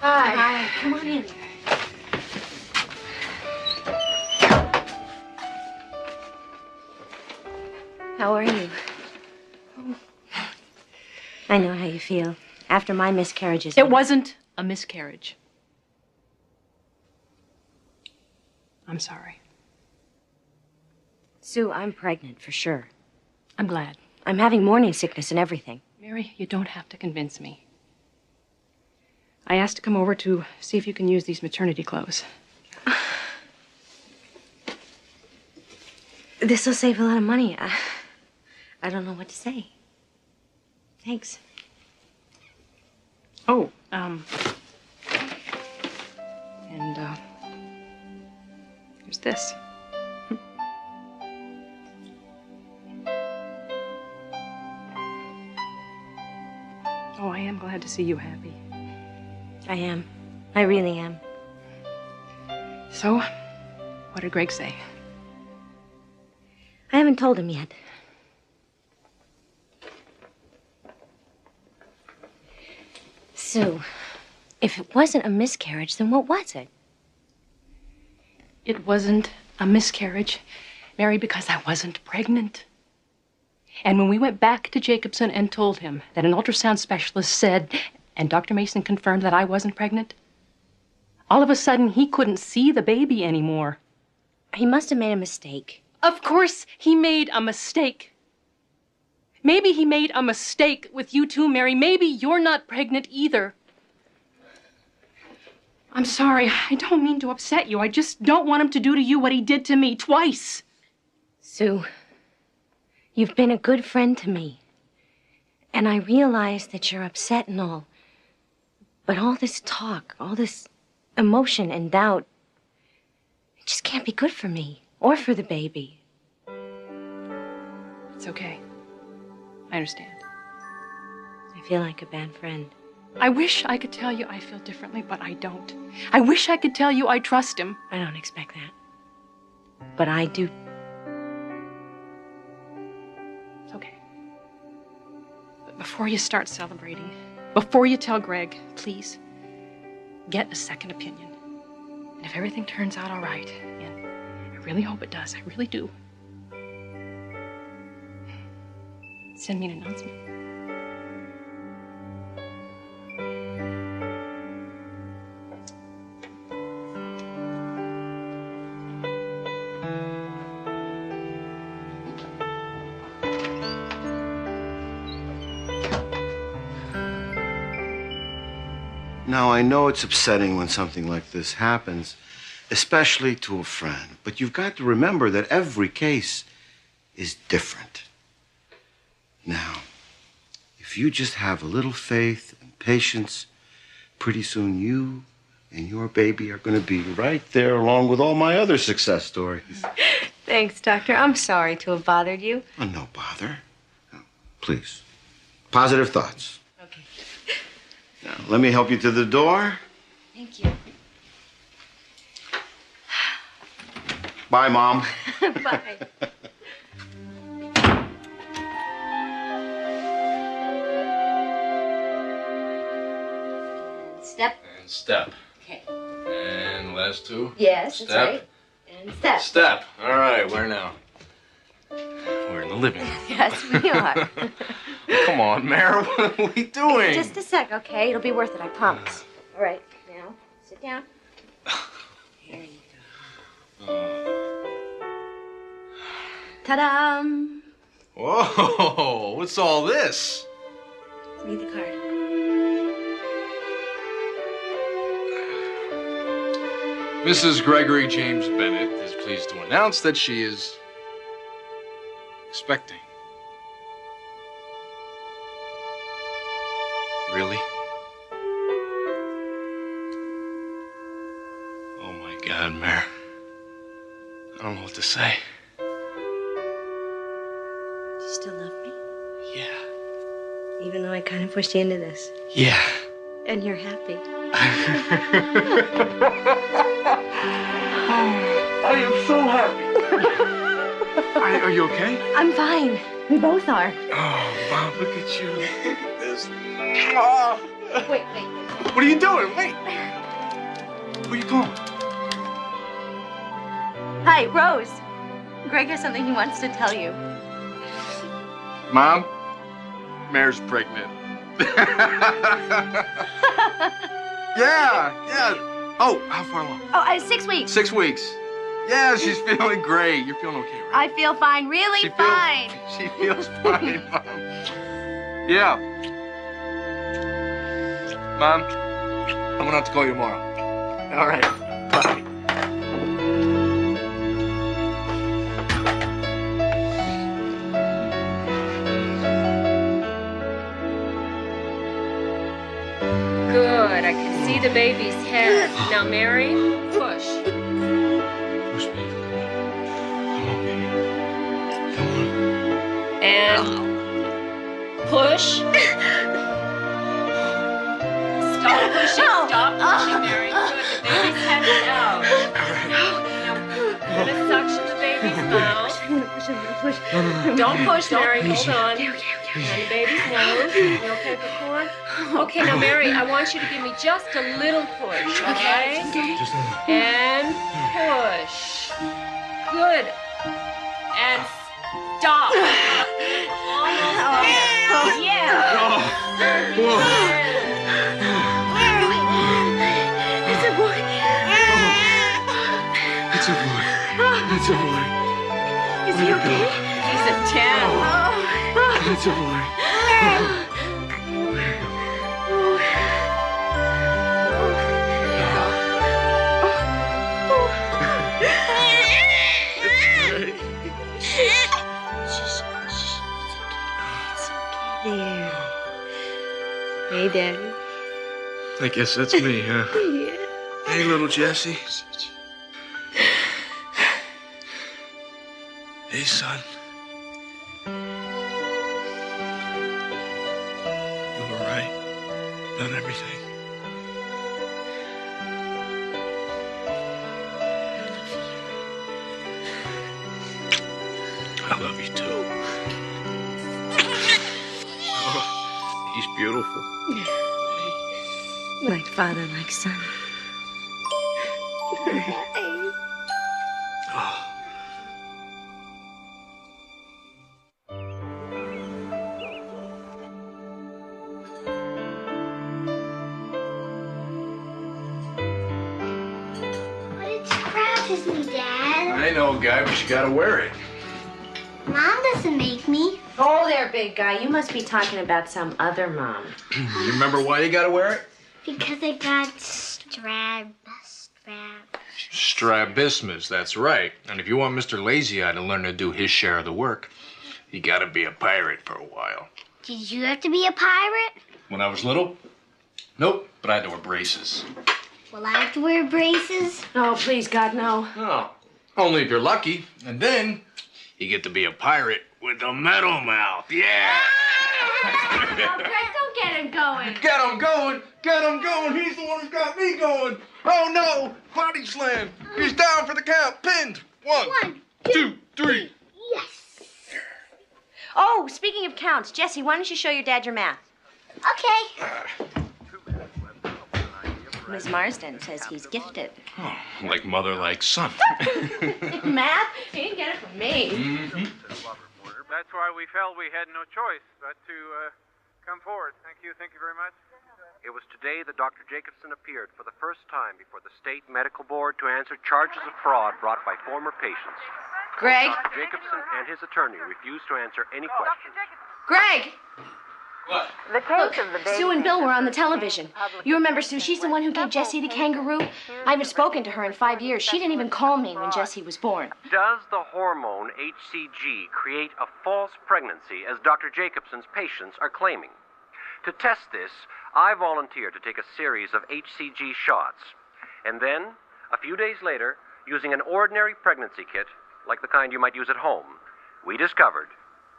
Hi. Come on in. How are you? I know how you feel. After my miscarriages. It wasn't a miscarriage. I'm sorry. Sue, I'm pregnant for sure. I'm glad. I'm having morning sickness and everything. Mary, you don't have to convince me. I asked to come over to see if you can use these maternity clothes. This will save a lot of money. I don't know what to say. Thanks. Oh, here's this. glad to see you happy. I am. I really am. So, what did Greg say? I haven't told him yet. Sue, if it wasn't a miscarriage, then what was it? It wasn't a miscarriage, Mary, because I wasn't pregnant. And when we went back to Jacobson and told him that an ultrasound specialist said, and Dr. Mason confirmed that I wasn't pregnant, all of a sudden he couldn't see the baby anymore. He must have made a mistake. Of course he made a mistake. Maybe he made a mistake with you too, Mary. Maybe you're not pregnant either. I'm sorry. I don't mean to upset you. I just don't want him to do to you what he did to me twice. Sue, you've been a good friend to me. And I realize that you're upset and all. But all this talk, all this emotion and doubt, it just can't be good for me or for the baby. It's okay. I understand. I feel like a bad friend. I wish I could tell you I feel differently, but I don't. I wish I could tell you I trust him. I don't expect that. But I do. It's okay. But before you start celebrating, before you tell Greg, please, get a second opinion. And if everything turns out all right, and I really hope it does, I really do, send me an announcement. Now, I know it's upsetting when something like this happens, especially to a friend, but you've got to remember that every case is different. Now, if you just have a little faith and patience, pretty soon you and your baby are going to be right there along with all my other success stories. Thanks, Doctor. I'm sorry to have bothered you. Oh, no bother. No, please. Positive thoughts. Okay. Now, let me help you to the door. Thank you. Bye, Mom. Bye. Step. And step. Okay. And last two. Yes, Step. that's right. And step. Step. All right, where now? We're in the living room. Yes, we are. Come on, Mara, what are we doing? Just a sec, okay? It'll be worth it, I promise. All right, now, sit down. Here you go. Ta-da! Whoa, what's all this? Read the card. Mrs. Gregory James Bennett is pleased to announce that she is expecting. Really? Oh my God, Mare. I don't know what to say. Do you still love me? Yeah. Even though I kind of pushed you into this. Yeah. And you're happy. I am so happy. Are you okay? I'm fine. We both are. Oh, Mom, look at you. Look at this. Oh. Wait. What are you doing? Wait. Who are you calling? Hi, Rose. Greg has something he wants to tell you. Mom, Mare's pregnant. Yeah. Oh, how far along? Oh, 6 weeks. 6 weeks. Yeah, she's feeling great. You're feeling okay, right? I feel fine, really fine. She feels fine, Mom. Yeah. Mom, I'm gonna have to call you tomorrow. All right. Bye. Good. I can see the baby's head. Now, Mary, push. Push me. Come on, baby. Come on. And push. Now, we're gonna suction the baby's mouth. No. Don't push, Mary. Hold on. And the baby's nose. You okay for corn? Okay, now, Mary, I want you to give me just a little push, okay? Just a And push. Good. And stop. Almost there. Yeah. It's a boy. It's a boy. It's a boy. Is he okay? He's a 10. It's a boy. There. Hey, Daddy. I guess that's me, huh? Yeah. Hey, little Jesse. Hey, son. You were right about everything. I love you too. Oh, he's beautiful. Like father, like son. Oh. It scratches me, Dad. I know, guy, but you gotta wear it. Mom doesn't make me. Oh, there, big guy. You must be talking about some other mom. You remember why you gotta wear it? Because I got Strabismus, that's right. And if you want Mr. Lazy Eye to learn to do his share of the work, you gotta be a pirate for a while. Did you have to be a pirate? When I was little? Nope, but I had to wear braces. Will I have to wear braces? Oh, please, God, no. Oh, only if you're lucky. And then you get to be a pirate with a metal mouth. Yeah! Oh, Greg, don't get him going. Get him going! Get him going! He's the one who's got me going! Oh no! Body slam! He's down for the count! Pinned! One, two, three. Yes. Oh, speaking of counts, Jesse, why don't you show your dad your math? Okay. Miss Marsden says he's gifted. Oh, like mother, like son. Math? He didn't get it from me. Mm-hmm. That's why we felt we had no choice but to come forward. Thank you very much. It was today that Dr. Jacobson appeared for the first time before the State Medical Board to answer charges of fraud brought by former patients. Greg? Dr. Jacobson and his attorney refused to answer any questions. Greg! What? The case of the baby. Sue and Bill were on the television. You remember Sue? She's the one who gave Jesse the kangaroo. I haven't spoken to her in 5 years. She didn't even call me when Jesse was born. Does the hormone HCG create a false pregnancy, as Dr. Jacobson's patients are claiming? To test this, I volunteered to take a series of HCG shots. And then, a few days later, using an ordinary pregnancy kit, like the kind you might use at home, we discovered...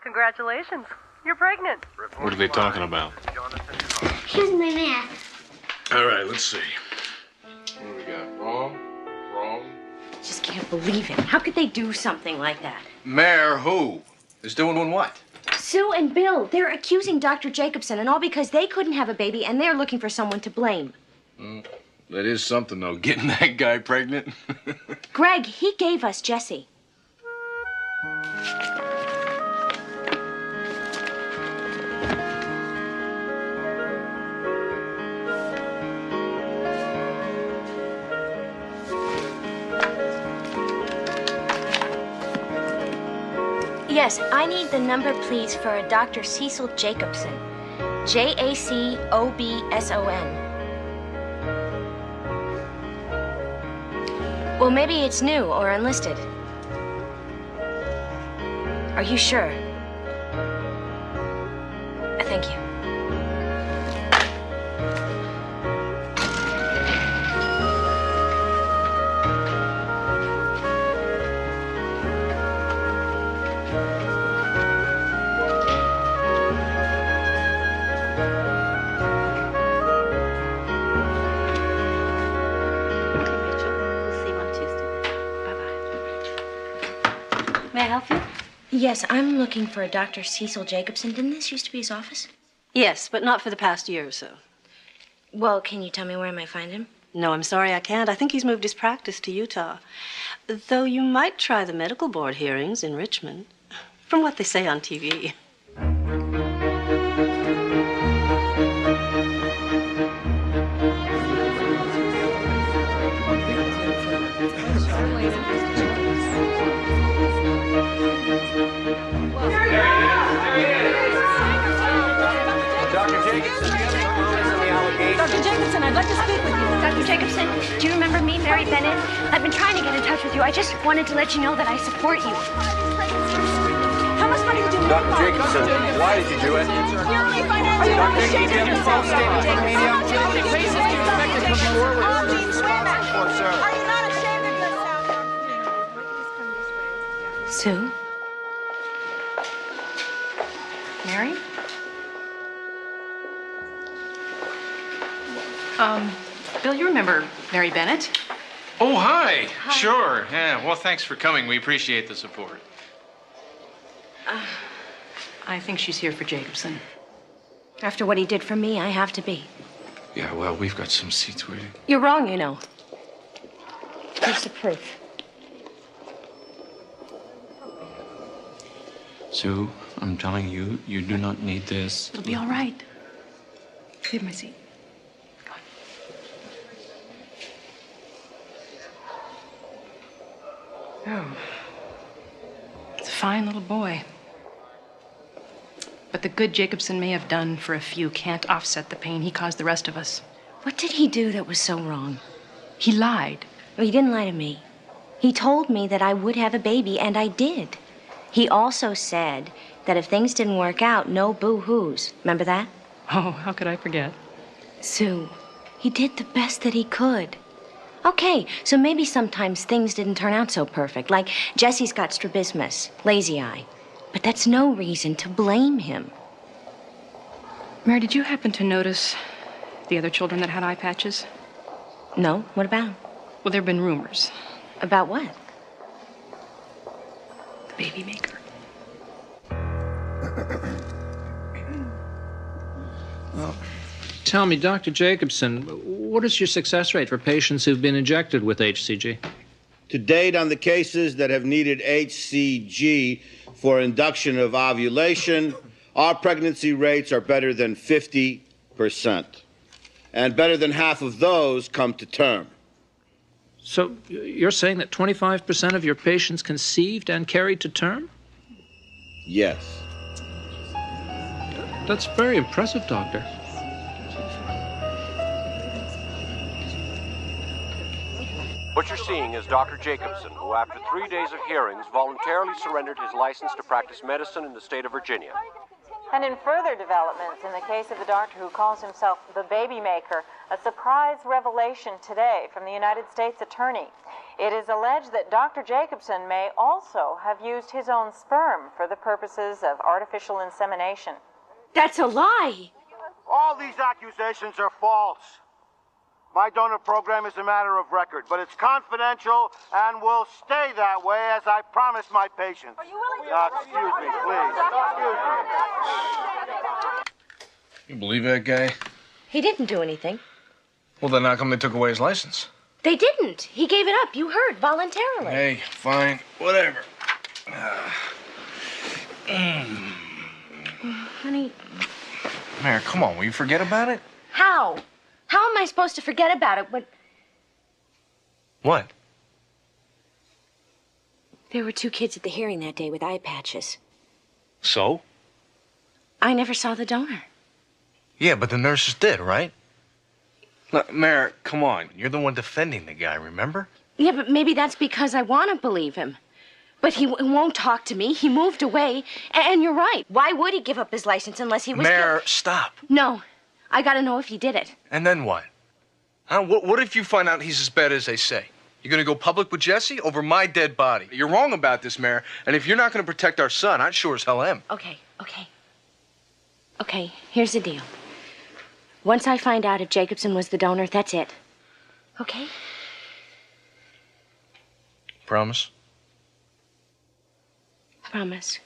Congratulations. You're pregnant. What are they talking about? Here's my math. All right, let's see. What do we got? Wrong. Just can't believe it. How could they do something like that? Mayor who? Is doing what? Sue and Bill, they're accusing Dr. Jacobson, and all because they couldn't have a baby, and they're looking for someone to blame. That is something, though, getting that guy pregnant. Greg, he gave us Jesse. Yes, I need the number, please, for a Dr. Cecil Jacobson. Jacobson. Well, maybe it's new or enlisted. Are you sure? Thank you. May I help you? Yes, I'm looking for a Dr. Cecil Jacobson. Didn't this used to be his office? Yes, but not for the past year or so. Well, can you tell me where I might find him? No, I'm sorry, I can't. I think he's moved his practice to Utah. Though you might try the medical board hearings in Richmond, from what they say on TV. Dr. Jacobson, I'd like to speak with you. Dr. Jacobson, do you remember me, Mary Bennett? I've been trying to get in touch with you. I just wanted to let you know that I support you. How much money did you make? Dr. Jacobson, why did you do it? Are you not ashamed of yourself? Are you not ashamed of yourself? Sue? Mary? Bill, you remember Mary Bennett? Oh, hi. Sure. Yeah. Well, thanks for coming. We appreciate the support. I think she's here for Jacobson. After what he did for me, I have to be. Yeah, well, we've got some seats waiting. You're wrong, you know. Here's the proof. Sue, I'm telling you, you do not need this. It'll be all right. Leave my seat. Oh. It's a fine little boy. But the good Jacobson may have done for a few can't offset the pain he caused the rest of us. What did he do that was so wrong? He lied. Well, he didn't lie to me. He told me that I would have a baby, and I did. He also said that if things didn't work out, no boo-hoos. Remember that? Oh, how could I forget? Sue, he did the best that he could. Okay, so maybe sometimes things didn't turn out so perfect, like Jesse's got strabismus, lazy eye. But that's no reason to blame him. Mary, did you happen to notice the other children that had eye patches? No, what about? Well, there have been rumors. About what? The baby maker. Well, tell me, Dr. Jacobson, what is your success rate for patients who've been injected with HCG? To date, on the cases that have needed HCG for induction of ovulation, our pregnancy rates are better than 50%. And better than half of those come to term. So you're saying that 25% of your patients conceived and carried to term? Yes. That's very impressive, Doctor. What you're seeing is Dr. Jacobson, who after 3 days of hearings voluntarily surrendered his license to practice medicine in the state of Virginia. And in further developments, in the case of the doctor who calls himself the baby maker, a surprise revelation today from the United States Attorney. It is alleged that Dr. Jacobson may also have used his own sperm for the purposes of artificial insemination. That's a lie! All these accusations are false. My donor program is a matter of record, but it's confidential and will stay that way as I promised my patients. Are you willing to excuse me, please. Excuse me. You believe that guy? He didn't do anything. Well, then how come they took away his license? They didn't. He gave it up. You heard, voluntarily. Hey, fine, whatever. Honey, Mary, come on, will you forget about it? how? How am I supposed to forget about it when What? there were 2 kids at the hearing that day with eye patches? So? I never saw the donor. Yeah, but the nurses did, right? Look, Mary, come on. You're the one defending the guy, remember? Yeah, but maybe that's because I want to believe him. But he won't talk to me. He moved away. And you're right. Why would he give up his license unless he was... Mary, stop. No. I gotta know if he did it. And then what? Huh? What if you find out he's as bad as they say? You're gonna go public with Jesse over my dead body? You're wrong about this, Mary. And if you're not gonna protect our son, I sure as hell am. Okay. Okay, here's the deal. Once I find out if Jacobson was the donor, that's it. Okay? Promise? Promise.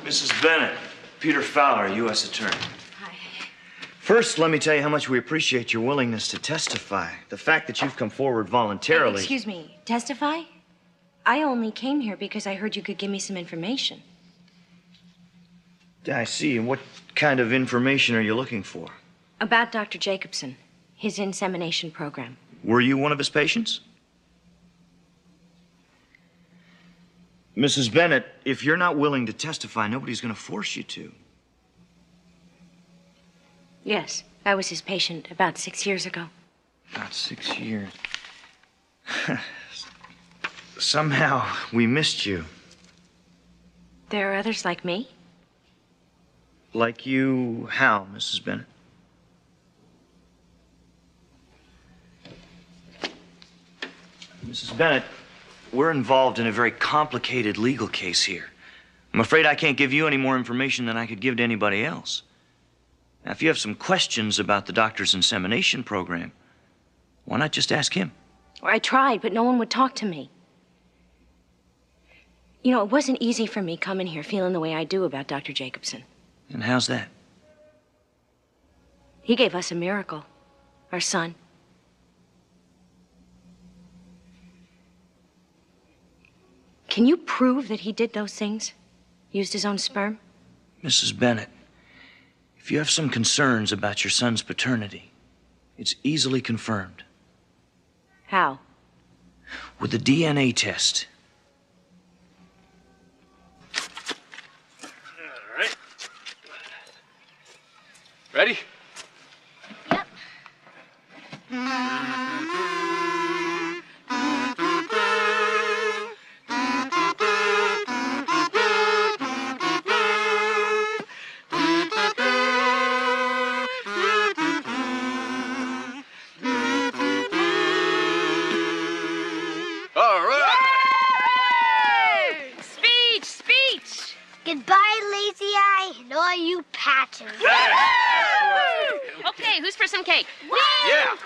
Mrs. Bennett, Peter Fowler, U.S. Attorney. Hi. First, let me tell you how much we appreciate your willingness to testify. The fact that you've come forward voluntarily. Excuse me, testify? I only came here because I heard you could give me some information. I see. And what kind of information are you looking for? About Dr. Jacobson, his insemination program. Were you one of his patients? Mrs. Bennett, if you're not willing to testify, nobody's going to force you to. Yes, I was his patient about 6 years ago. About 6 years. Somehow, we missed you. There are others like me? Like you, how, Mrs. Bennett? Mrs. Bennett, we're involved in a very complicated legal case here. I'm afraid I can't give you any more information than I could give to anybody else. Now, if you have some questions about the doctor's insemination program, why not just ask him? I tried, but no one would talk to me. You know, it wasn't easy for me coming here feeling the way I do about Dr. Jacobson. And how's that? He gave us a miracle, our son. Can you prove that he did those things? Used his own sperm? Mrs. Bennett, if you have some concerns about your son's paternity, it's easily confirmed. How? With the DNA test. All right. Ready? Yep. All right. Speech, speech. Goodbye, lazy eye, and all you patches. Okay, who's for some cake? Yeah.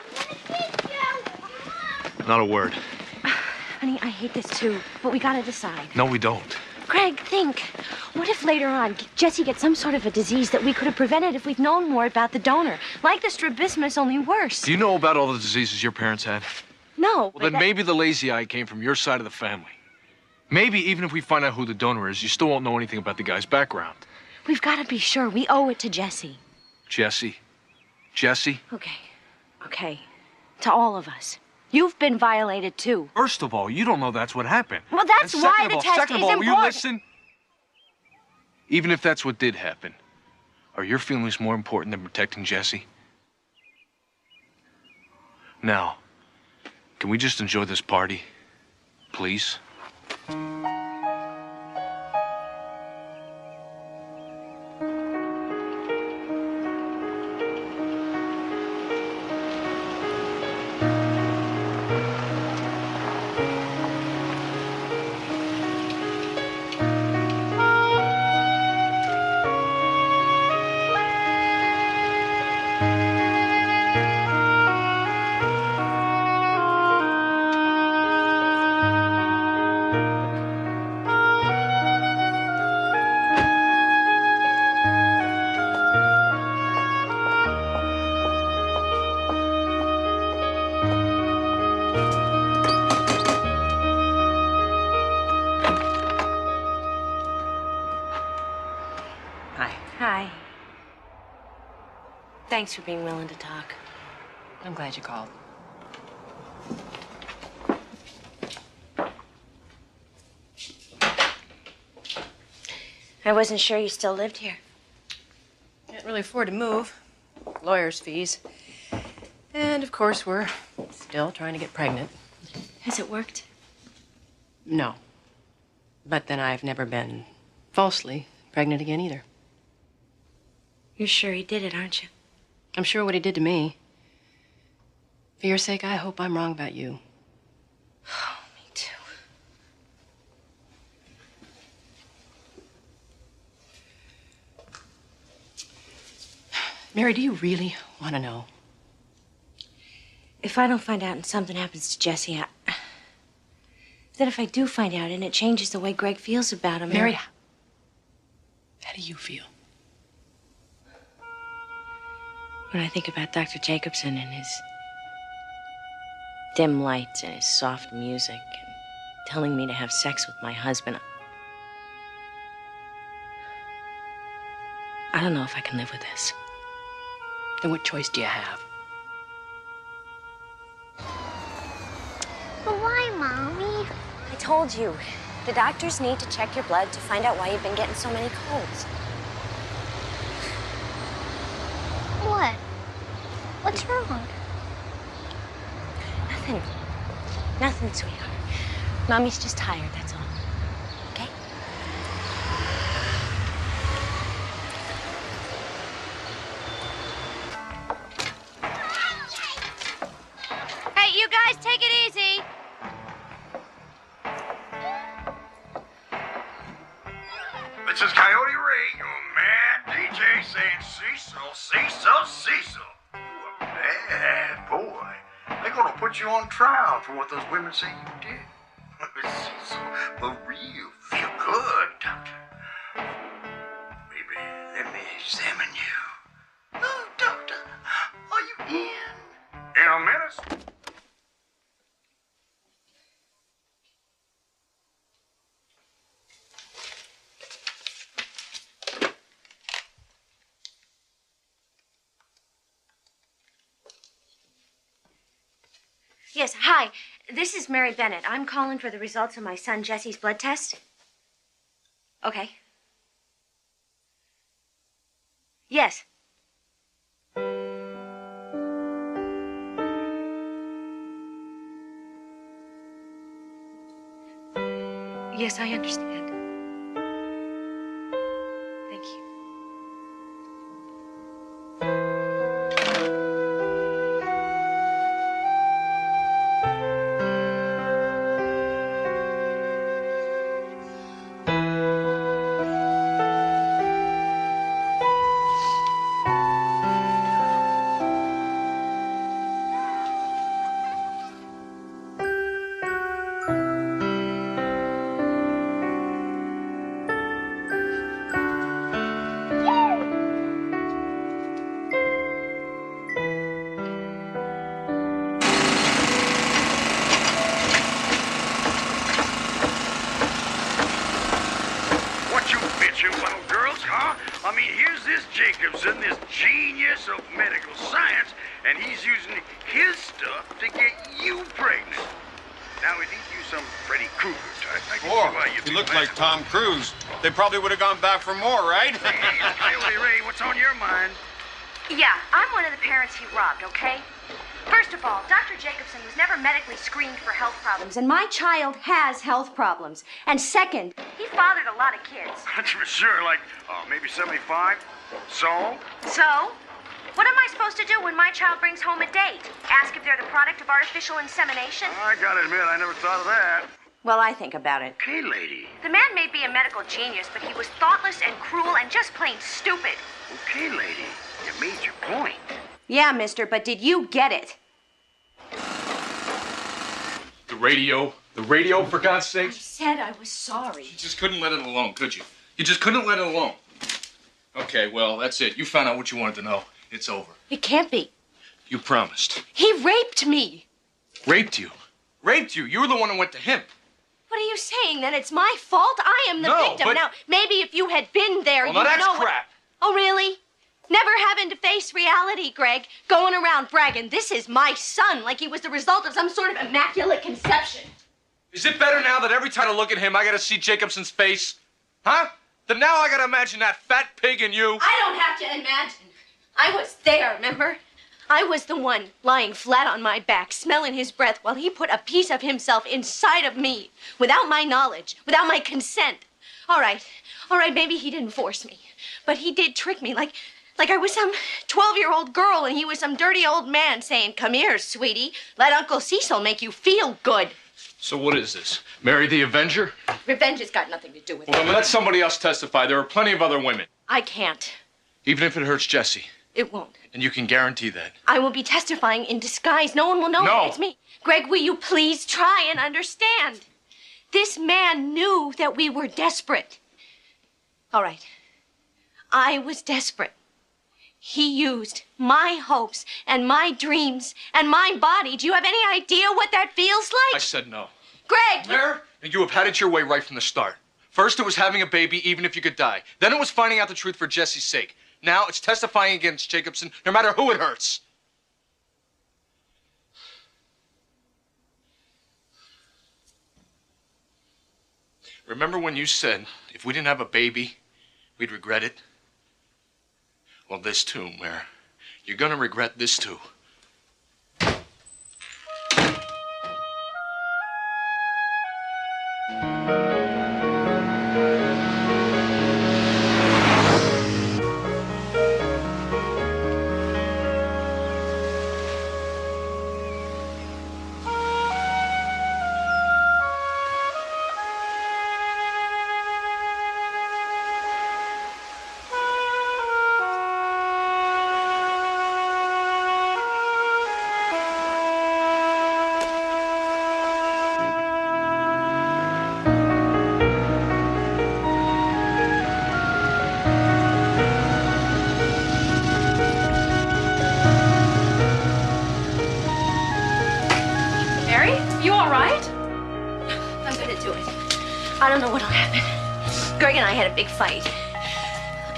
Not a word. Honey, I hate this too, but we gotta decide. No, we don't. Craig, think. What if later on Jesse gets some sort of a disease that we could have prevented if we'd known more about the donor? Like the strabismus, only worse. Do you know about all the diseases your parents had? No. Well, then maybe the lazy eye came from your side of the family. Maybe even if we find out who the donor is, you still won't know anything about the guy's background. We've got to be sure. We owe it to Jesse. Jesse? Jesse? Okay. To all of us. You've been violated, too. First of all, you don't know that's what happened. Well, that's And why second the of all, test second is of all, will you important. listen? Even if that's what did happen, are your feelings more important than protecting Jesse? Now, can we just enjoy this party? Please? Thanks for being willing to talk. I'm glad you called. I wasn't sure you still lived here. Can't really afford to move. Lawyers' fees. And, of course, we're still trying to get pregnant. Has it worked? No. But then I've never been falsely pregnant again either. You're sure he did it, aren't you? I'm sure what he did to me. For your sake, I hope I'm wrong about you. Oh, me too. Mary, do you really want to know? If I don't find out and something happens to Jesse, then if I do find out and it changes the way Greg feels about him... Mary, how do you feel? When I think about Dr. Jacobson and his dim lights and his soft music and telling me to have sex with my husband, I don't know if I can live with this. Then what choice do you have? But why, Mommy? I told you, the doctors need to check your blood to find out why you've been getting so many colds. What? What's wrong? Nothing. Nothing, sweetheart. Mommy's just tired, that's all. Okay? Hey, you guys, take it easy. This is Coyote Ray, your mad DJ saying Cecil, Cecil, Cecil. You a bad boy. They're gonna put you on trial for what those women say you did. Cecil, for real, feel good, doctor. Baby, let me examine you. Oh, doctor, are you in? In a minute. Yes, hi. This is Mary Bennett. I'm calling for the results of my son Jesse's blood test. Okay. Yes. Yes, I understand. Thank you. What you bitching about, girls, huh? I mean, here's this Jacobson, this genius of medical science, and he's using his stuff to get you pregnant. Now, if he'd use some Freddy Krueger type, I can see why you'd He be looked mad. like Tom Cruise. They probably would have gone back for more, right? Hey, Coyote Ray, what's on your mind? Yeah, I'm one of the parents he robbed, okay? First of all, Dr. Jacobson was never medically screened for health problems, and my child has health problems. And second, he fathered a lot of kids. Sure, like, maybe 75? So? So? What am I supposed to do when my child brings home a date? Ask if they're the product of artificial insemination? I gotta admit, I never thought of that. Well, I think about it. Okay, lady. The man may be a medical genius, but he was thoughtless and cruel and just plain stupid. Okay, lady. You made your point. Yeah, mister, but did you get it? The radio, for God's sake. I said I was sorry. You just couldn't let it alone, could you? You just couldn't let it alone. Okay, well, that's it. You found out what you wanted to know. It's over. It can't be. You promised. He raped me. Raped you. Raped you. You were the one who went to him. What are you saying? Then it's my fault? I am the No, victim. but- Now, maybe if you had been there, Well, you'd now that's know. crap. Oh, really? Never having to face reality, Greg. Going around bragging, this is my son, like he was the result of some sort of immaculate conception. Is it better now that every time I look at him, I gotta see Jacobson's face? Huh? Then now I gotta imagine that fat pig in you. I don't have to imagine. I was there, remember? I was the one lying flat on my back, smelling his breath while he put a piece of himself inside of me, without my knowledge, without my consent. All right, maybe he didn't force me, but he did trick me like I was some 12-year-old girl and he was some dirty old man saying, "Come here, sweetie, let Uncle Cecil make you feel good." So what is this? Mary the Avenger? Revenge has got nothing to do with it. Well, then let somebody else testify. There are plenty of other women. I can't. Even if it hurts Jesse. It won't. And you can guarantee that. I will be testifying in disguise. No one will know that it's me. Greg, will you please try and understand? This man knew that we were desperate. All right. I was desperate. He used my hopes and my dreams and my body. Do you have any idea what that feels like? I said no. Greg! Mary, you have had it your way right from the start. First, it was having a baby, even if you could die. Then it was finding out the truth for Jesse's sake. Now it's testifying against Jacobson, no matter who it hurts. Remember when you said, if we didn't have a baby, we'd regret it? Well, this too, Mare. You're gonna regret this too. I don't know what'll happen. Greg and I had a big fight.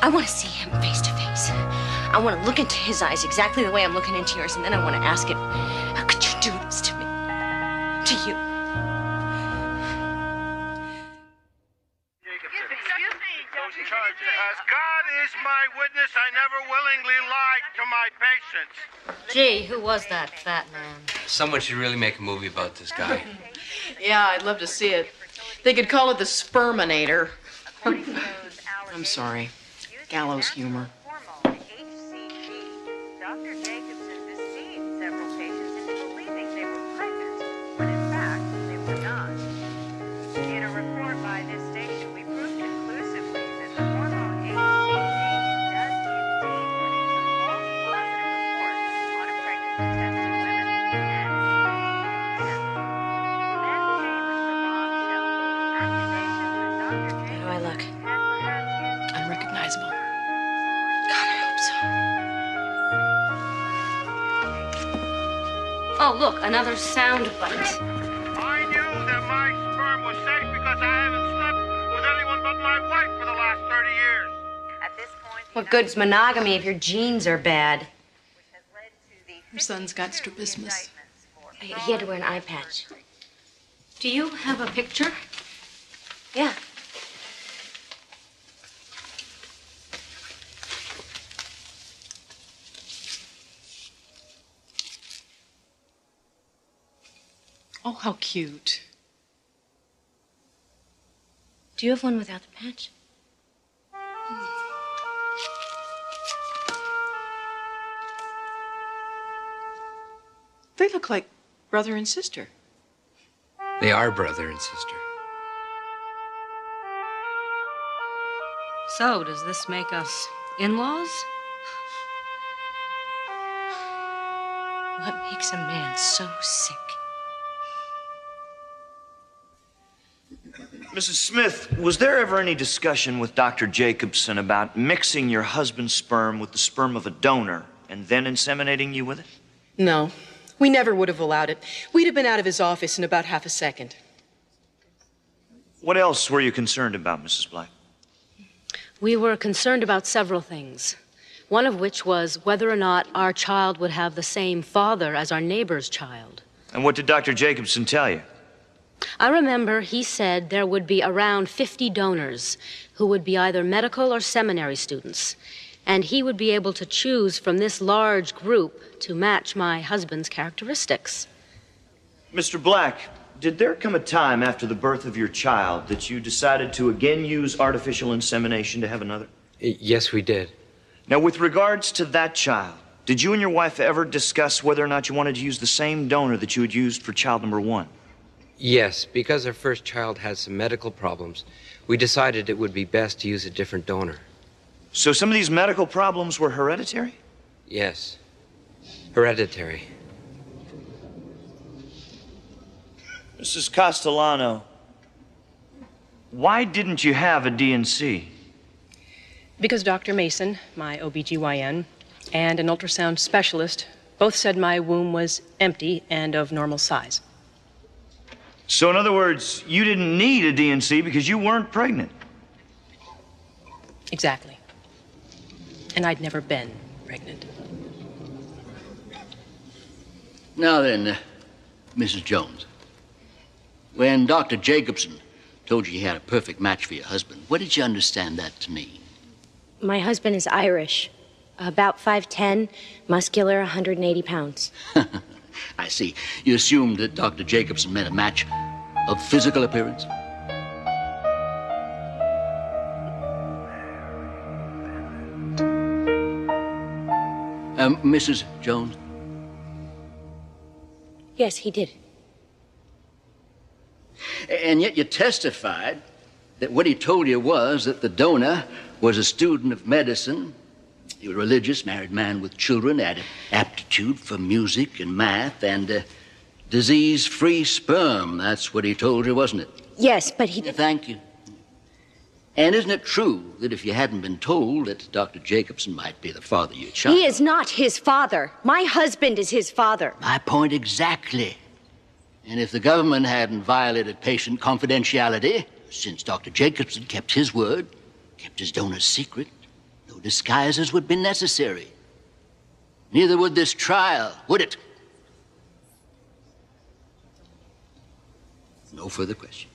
I want to see him face to face. I want to look into his eyes exactly the way I'm looking into yours, and then I want to ask him, how could you do this to me? To you? As God is my witness, I never willingly lied to my patients. Gee, who was that fat man? Someone should really make a movie about this guy. Yeah, I'd love to see it. They could call it The Sperminator. I'm sorry. Gallows humor. Dr. Jacobson deceived several patients into believing they were pregnant, when in fact they were not. In a report by this station, we proved conclusively that the hormone HCG does indeed produce a false positive report on a pregnant testing women. And then came the bombshell accusation that Dr. How do I look? Unrecognizable. Oh, look, another sound bite. I knew that my sperm was safe because I haven't slept with anyone but my wife for the last 30 years. At this point, What good's monogamy if your genes are bad? Her son's got strabismus. He had to wear an eye patch. Do you have a picture? Yeah. Oh, how cute. Do you have one without the patch? They look like brother and sister. They are brother and sister. So, does this make us in-laws? What makes a man so sick? Mrs. Smith, was there ever any discussion with Dr. Jacobson about mixing your husband's sperm with the sperm of a donor and then inseminating you with it? No, we never would have allowed it. We'd have been out of his office in about half a second. What else were you concerned about, Mrs. Black? We were concerned about several things. One of which was whether or not our child would have the same father as our neighbor's child. And what did Dr. Jacobson tell you? I remember he said there would be around 50 donors who would be either medical or seminary students, and he would be able to choose from this large group to match my husband's characteristics. Mr. Black, did there come a time after the birth of your child that you decided to again use artificial insemination to have another? Yes, we did. Now, with regards to that child, did you and your wife ever discuss whether or not you wanted to use the same donor that you had used for child number 1? Yes, because our first child had some medical problems, we decided it would be best to use a different donor. So some of these medical problems were hereditary? Yes, hereditary. Mrs. Castellano, why didn't you have a D&C? Because Dr. Mason, my OBGYN, and an ultrasound specialist both said my womb was empty and of normal size. So in other words, you didn't need a D&C because you weren't pregnant. Exactly. And I'd never been pregnant. Now then, Mrs. Jones, when Dr. Jacobson told you he had a perfect match for your husband, what did you understand that to mean? My husband is Irish, about 5'10", muscular, 180 pounds. I see. You assumed that Dr. Jacobson meant a match of physical appearance? Mrs. Jones? Yes, he did. And yet you testified that what he told you was that the donor was a student of medicine, a religious, married man with children, had an aptitude for music and math, and disease-free sperm. That's what he told you, wasn't it? Yes, but he... Thank you. And isn't it true that if you hadn't been told that Dr. Jacobson might be the father of your child... He is not his father. My husband is his father. My point exactly. And if the government hadn't violated patient confidentiality, since Dr. Jacobson kept his word, kept his donor's secret, no disguises would be necessary. Neither would this trial, would it? No further questions.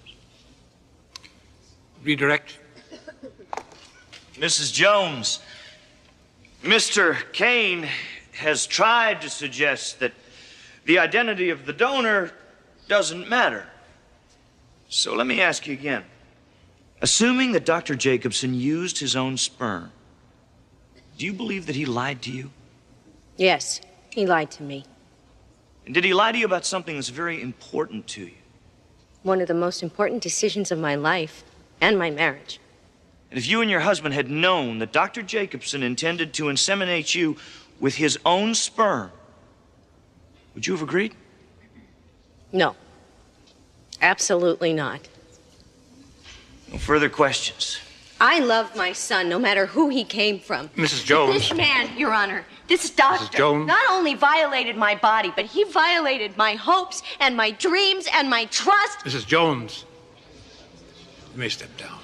Redirect. Mrs. Jones, Mr. Kane has tried to suggest that the identity of the donor doesn't matter. So let me ask you again. Assuming that Dr. Jacobson used his own sperm, do you believe that he lied to you? Yes, he lied to me. And did he lie to you about something that's very important to you? One of the most important decisions of my life and my marriage. And if you and your husband had known that Dr. Jacobson intended to inseminate you with his own sperm, would you have agreed? No. Absolutely not. No further questions. I love my son, no matter who he came from. Mrs. Jones. This man, Your Honor, this doctor, Mrs. Jones. not only violated my body, but he violated my hopes and my dreams and my trust. Mrs. Jones, you may step down.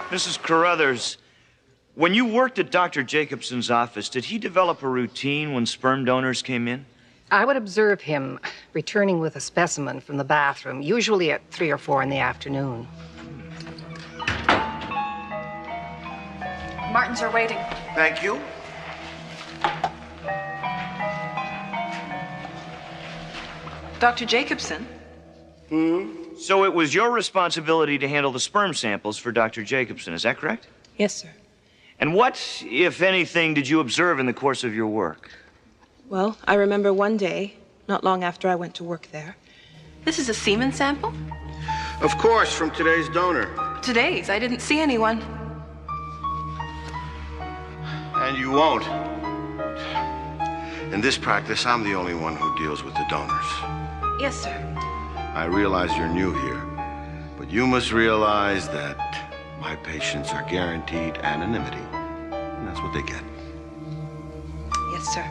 Mrs. Carruthers, when you worked at Dr. Jacobson's office, did he develop a routine when sperm donors came in? I would observe him returning with a specimen from the bathroom, usually at 3 or 4 in the afternoon. Martins are waiting. Thank you. Dr. Jacobson? So it was your responsibility to handle the sperm samples for Dr. Jacobson, is that correct? Yes, sir. And what, if anything, did you observe in the course of your work? Well, I remember one day, not long after I went to work there. This is a semen sample? Of course, from today's donor. Today's. I didn't see anyone. And you won't. In this practice, I'm the only one who deals with the donors. Yes, sir. I realize you're new here, but you must realize that my patients are guaranteed anonymity, and that's what they get. Yes, sir.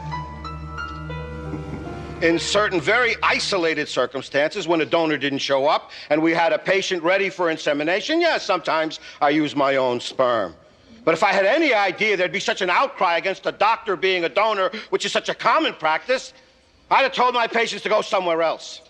In certain very isolated circumstances, when a donor didn't show up and we had a patient ready for insemination, yes, sometimes I use my own sperm. But if I had any idea there'd be such an outcry against a doctor being a donor, which is such a common practice, I'd have told my patients to go somewhere else.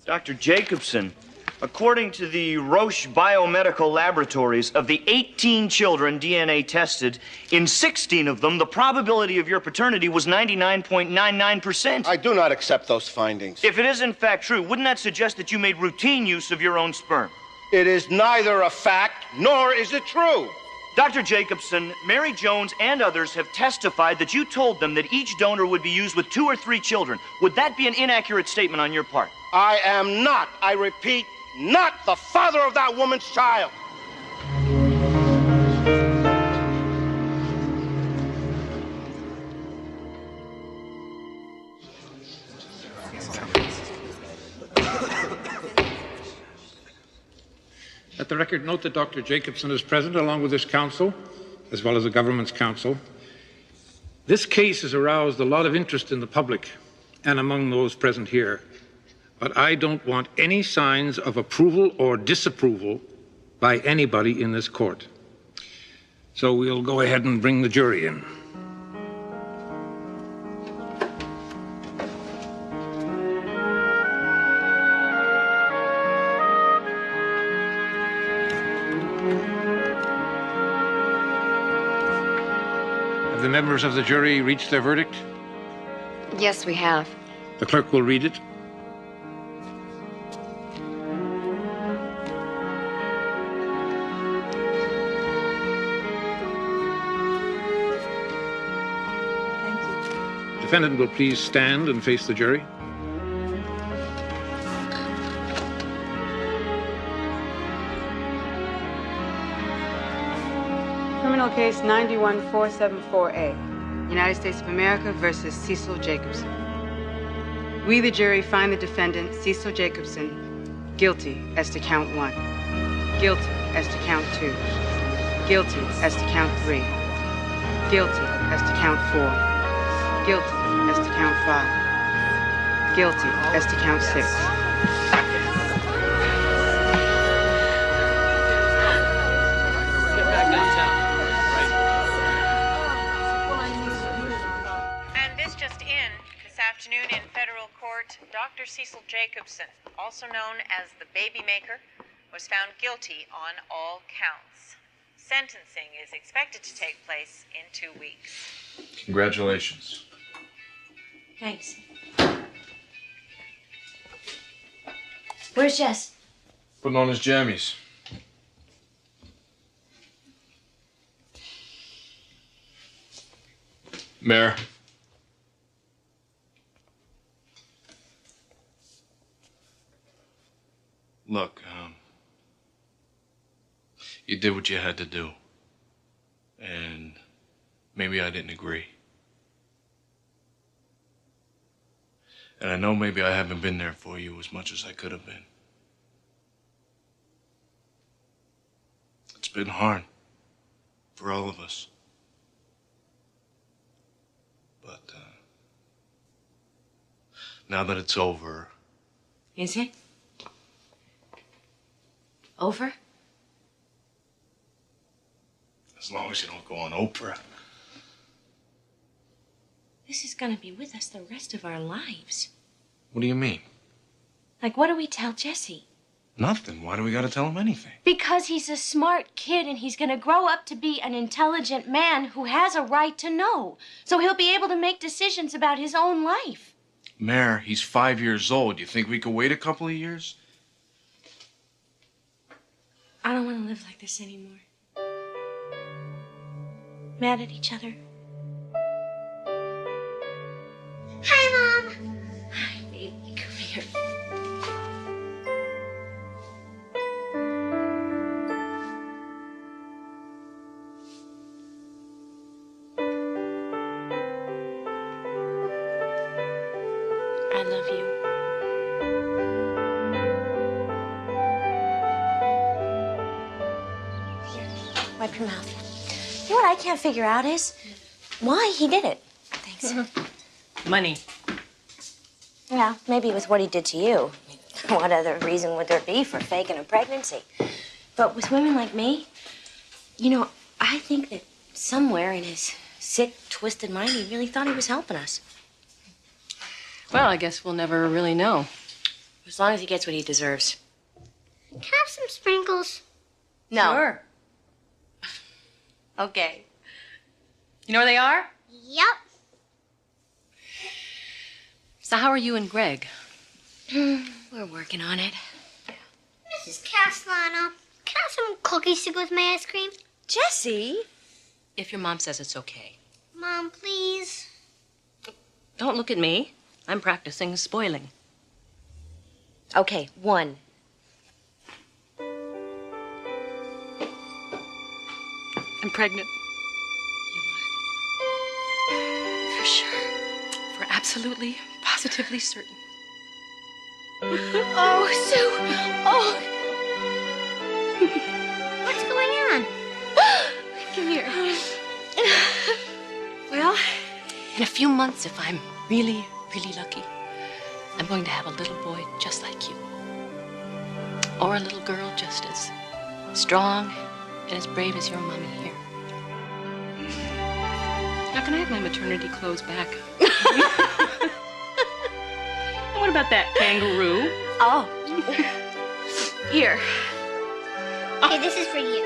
Dr. Jacobson, according to the Roche Biomedical Laboratories, of the 18 children DNA tested, in 16 of them, the probability of your paternity was 99.99%. I do not accept those findings. If it is in fact true, wouldn't that suggest that you made routine use of your own sperm? It is neither a fact nor is it true. Dr. Jacobson, Mary Jones, and others have testified that you told them that each donor would be used with 2 or 3 children. Would that be an inaccurate statement on your part? I am not, I repeat, not the father of that woman's child. Let the record note that Dr. Jacobson is present along with his counsel, as well as the government's counsel. This case has aroused a lot of interest in the public and among those present here, but I don't want any signs of approval or disapproval by anybody in this court. So we'll go ahead and bring the jury in. Have the members of the jury reached their verdict? Yes, we have. The clerk will read it. The defendant will please stand and face the jury. Criminal case 91474A, United States of America versus Cecil Jacobson. We, the jury, find the defendant, Cecil Jacobson, guilty as to count 1, guilty as to count 2, guilty as to count 3, guilty as to count 4, guilty as to count 5, guilty as to count 6. Afternoon in federal court, Dr. Cecil Jacobson, also known as the Baby Maker, was found guilty on all counts. Sentencing is expected to take place in 2 weeks. Congratulations. Thanks. Where's Jess? Putting on his jammies. Mayor. Look, you did what you had to do. And maybe I didn't agree. And I know maybe I haven't been there for you as much as I could have been. It's been hard for all of us. But now that it's over... Is it? Over? As long as you don't go on Oprah. This is gonna be with us the rest of our lives. What do you mean? Like, what do we tell Jesse? Nothing. Why do we gotta tell him anything? Because he's a smart kid and he's gonna grow up to be an intelligent man who has a right to know. So he'll be able to make decisions about his own life. Mayor, he's 5 years old. You think we could wait a couple of years? I don't want to live like this anymore. Mad at each other. Hi, Mom. Hi, baby. Come here. I love you. Here, wipe your mouth. You know what I can't figure out is why he did it. Thanks. Money. Yeah, maybe with what he did to you. What other reason would there be for faking a pregnancy? But with women like me, you know, I think that somewhere in his sick, twisted mind, he really thought he was helping us. Well, I guess we'll never really know. As long as he gets what he deserves. Can I have some sprinkles? No. Sure. Okay. You know where they are? Yep. So how are you and Greg? We're working on it. Mrs. Castellano, can I have some cookies to go with my ice cream? Jessie? If your mom says it's okay. Mom, please. Don't look at me. I'm practicing spoiling. Okay, 1. I'm pregnant. For sure. For absolutely, positively certain. Oh, Sue. Oh. What's going on? Come here. Well, In a few months, if I'm really, really lucky, I'm going to have a little boy just like you. Or a little girl just as strong and as brave as your mommy here. Now, can I have my maternity clothes back? And what about that kangaroo? Oh. Here. Okay, this is for you.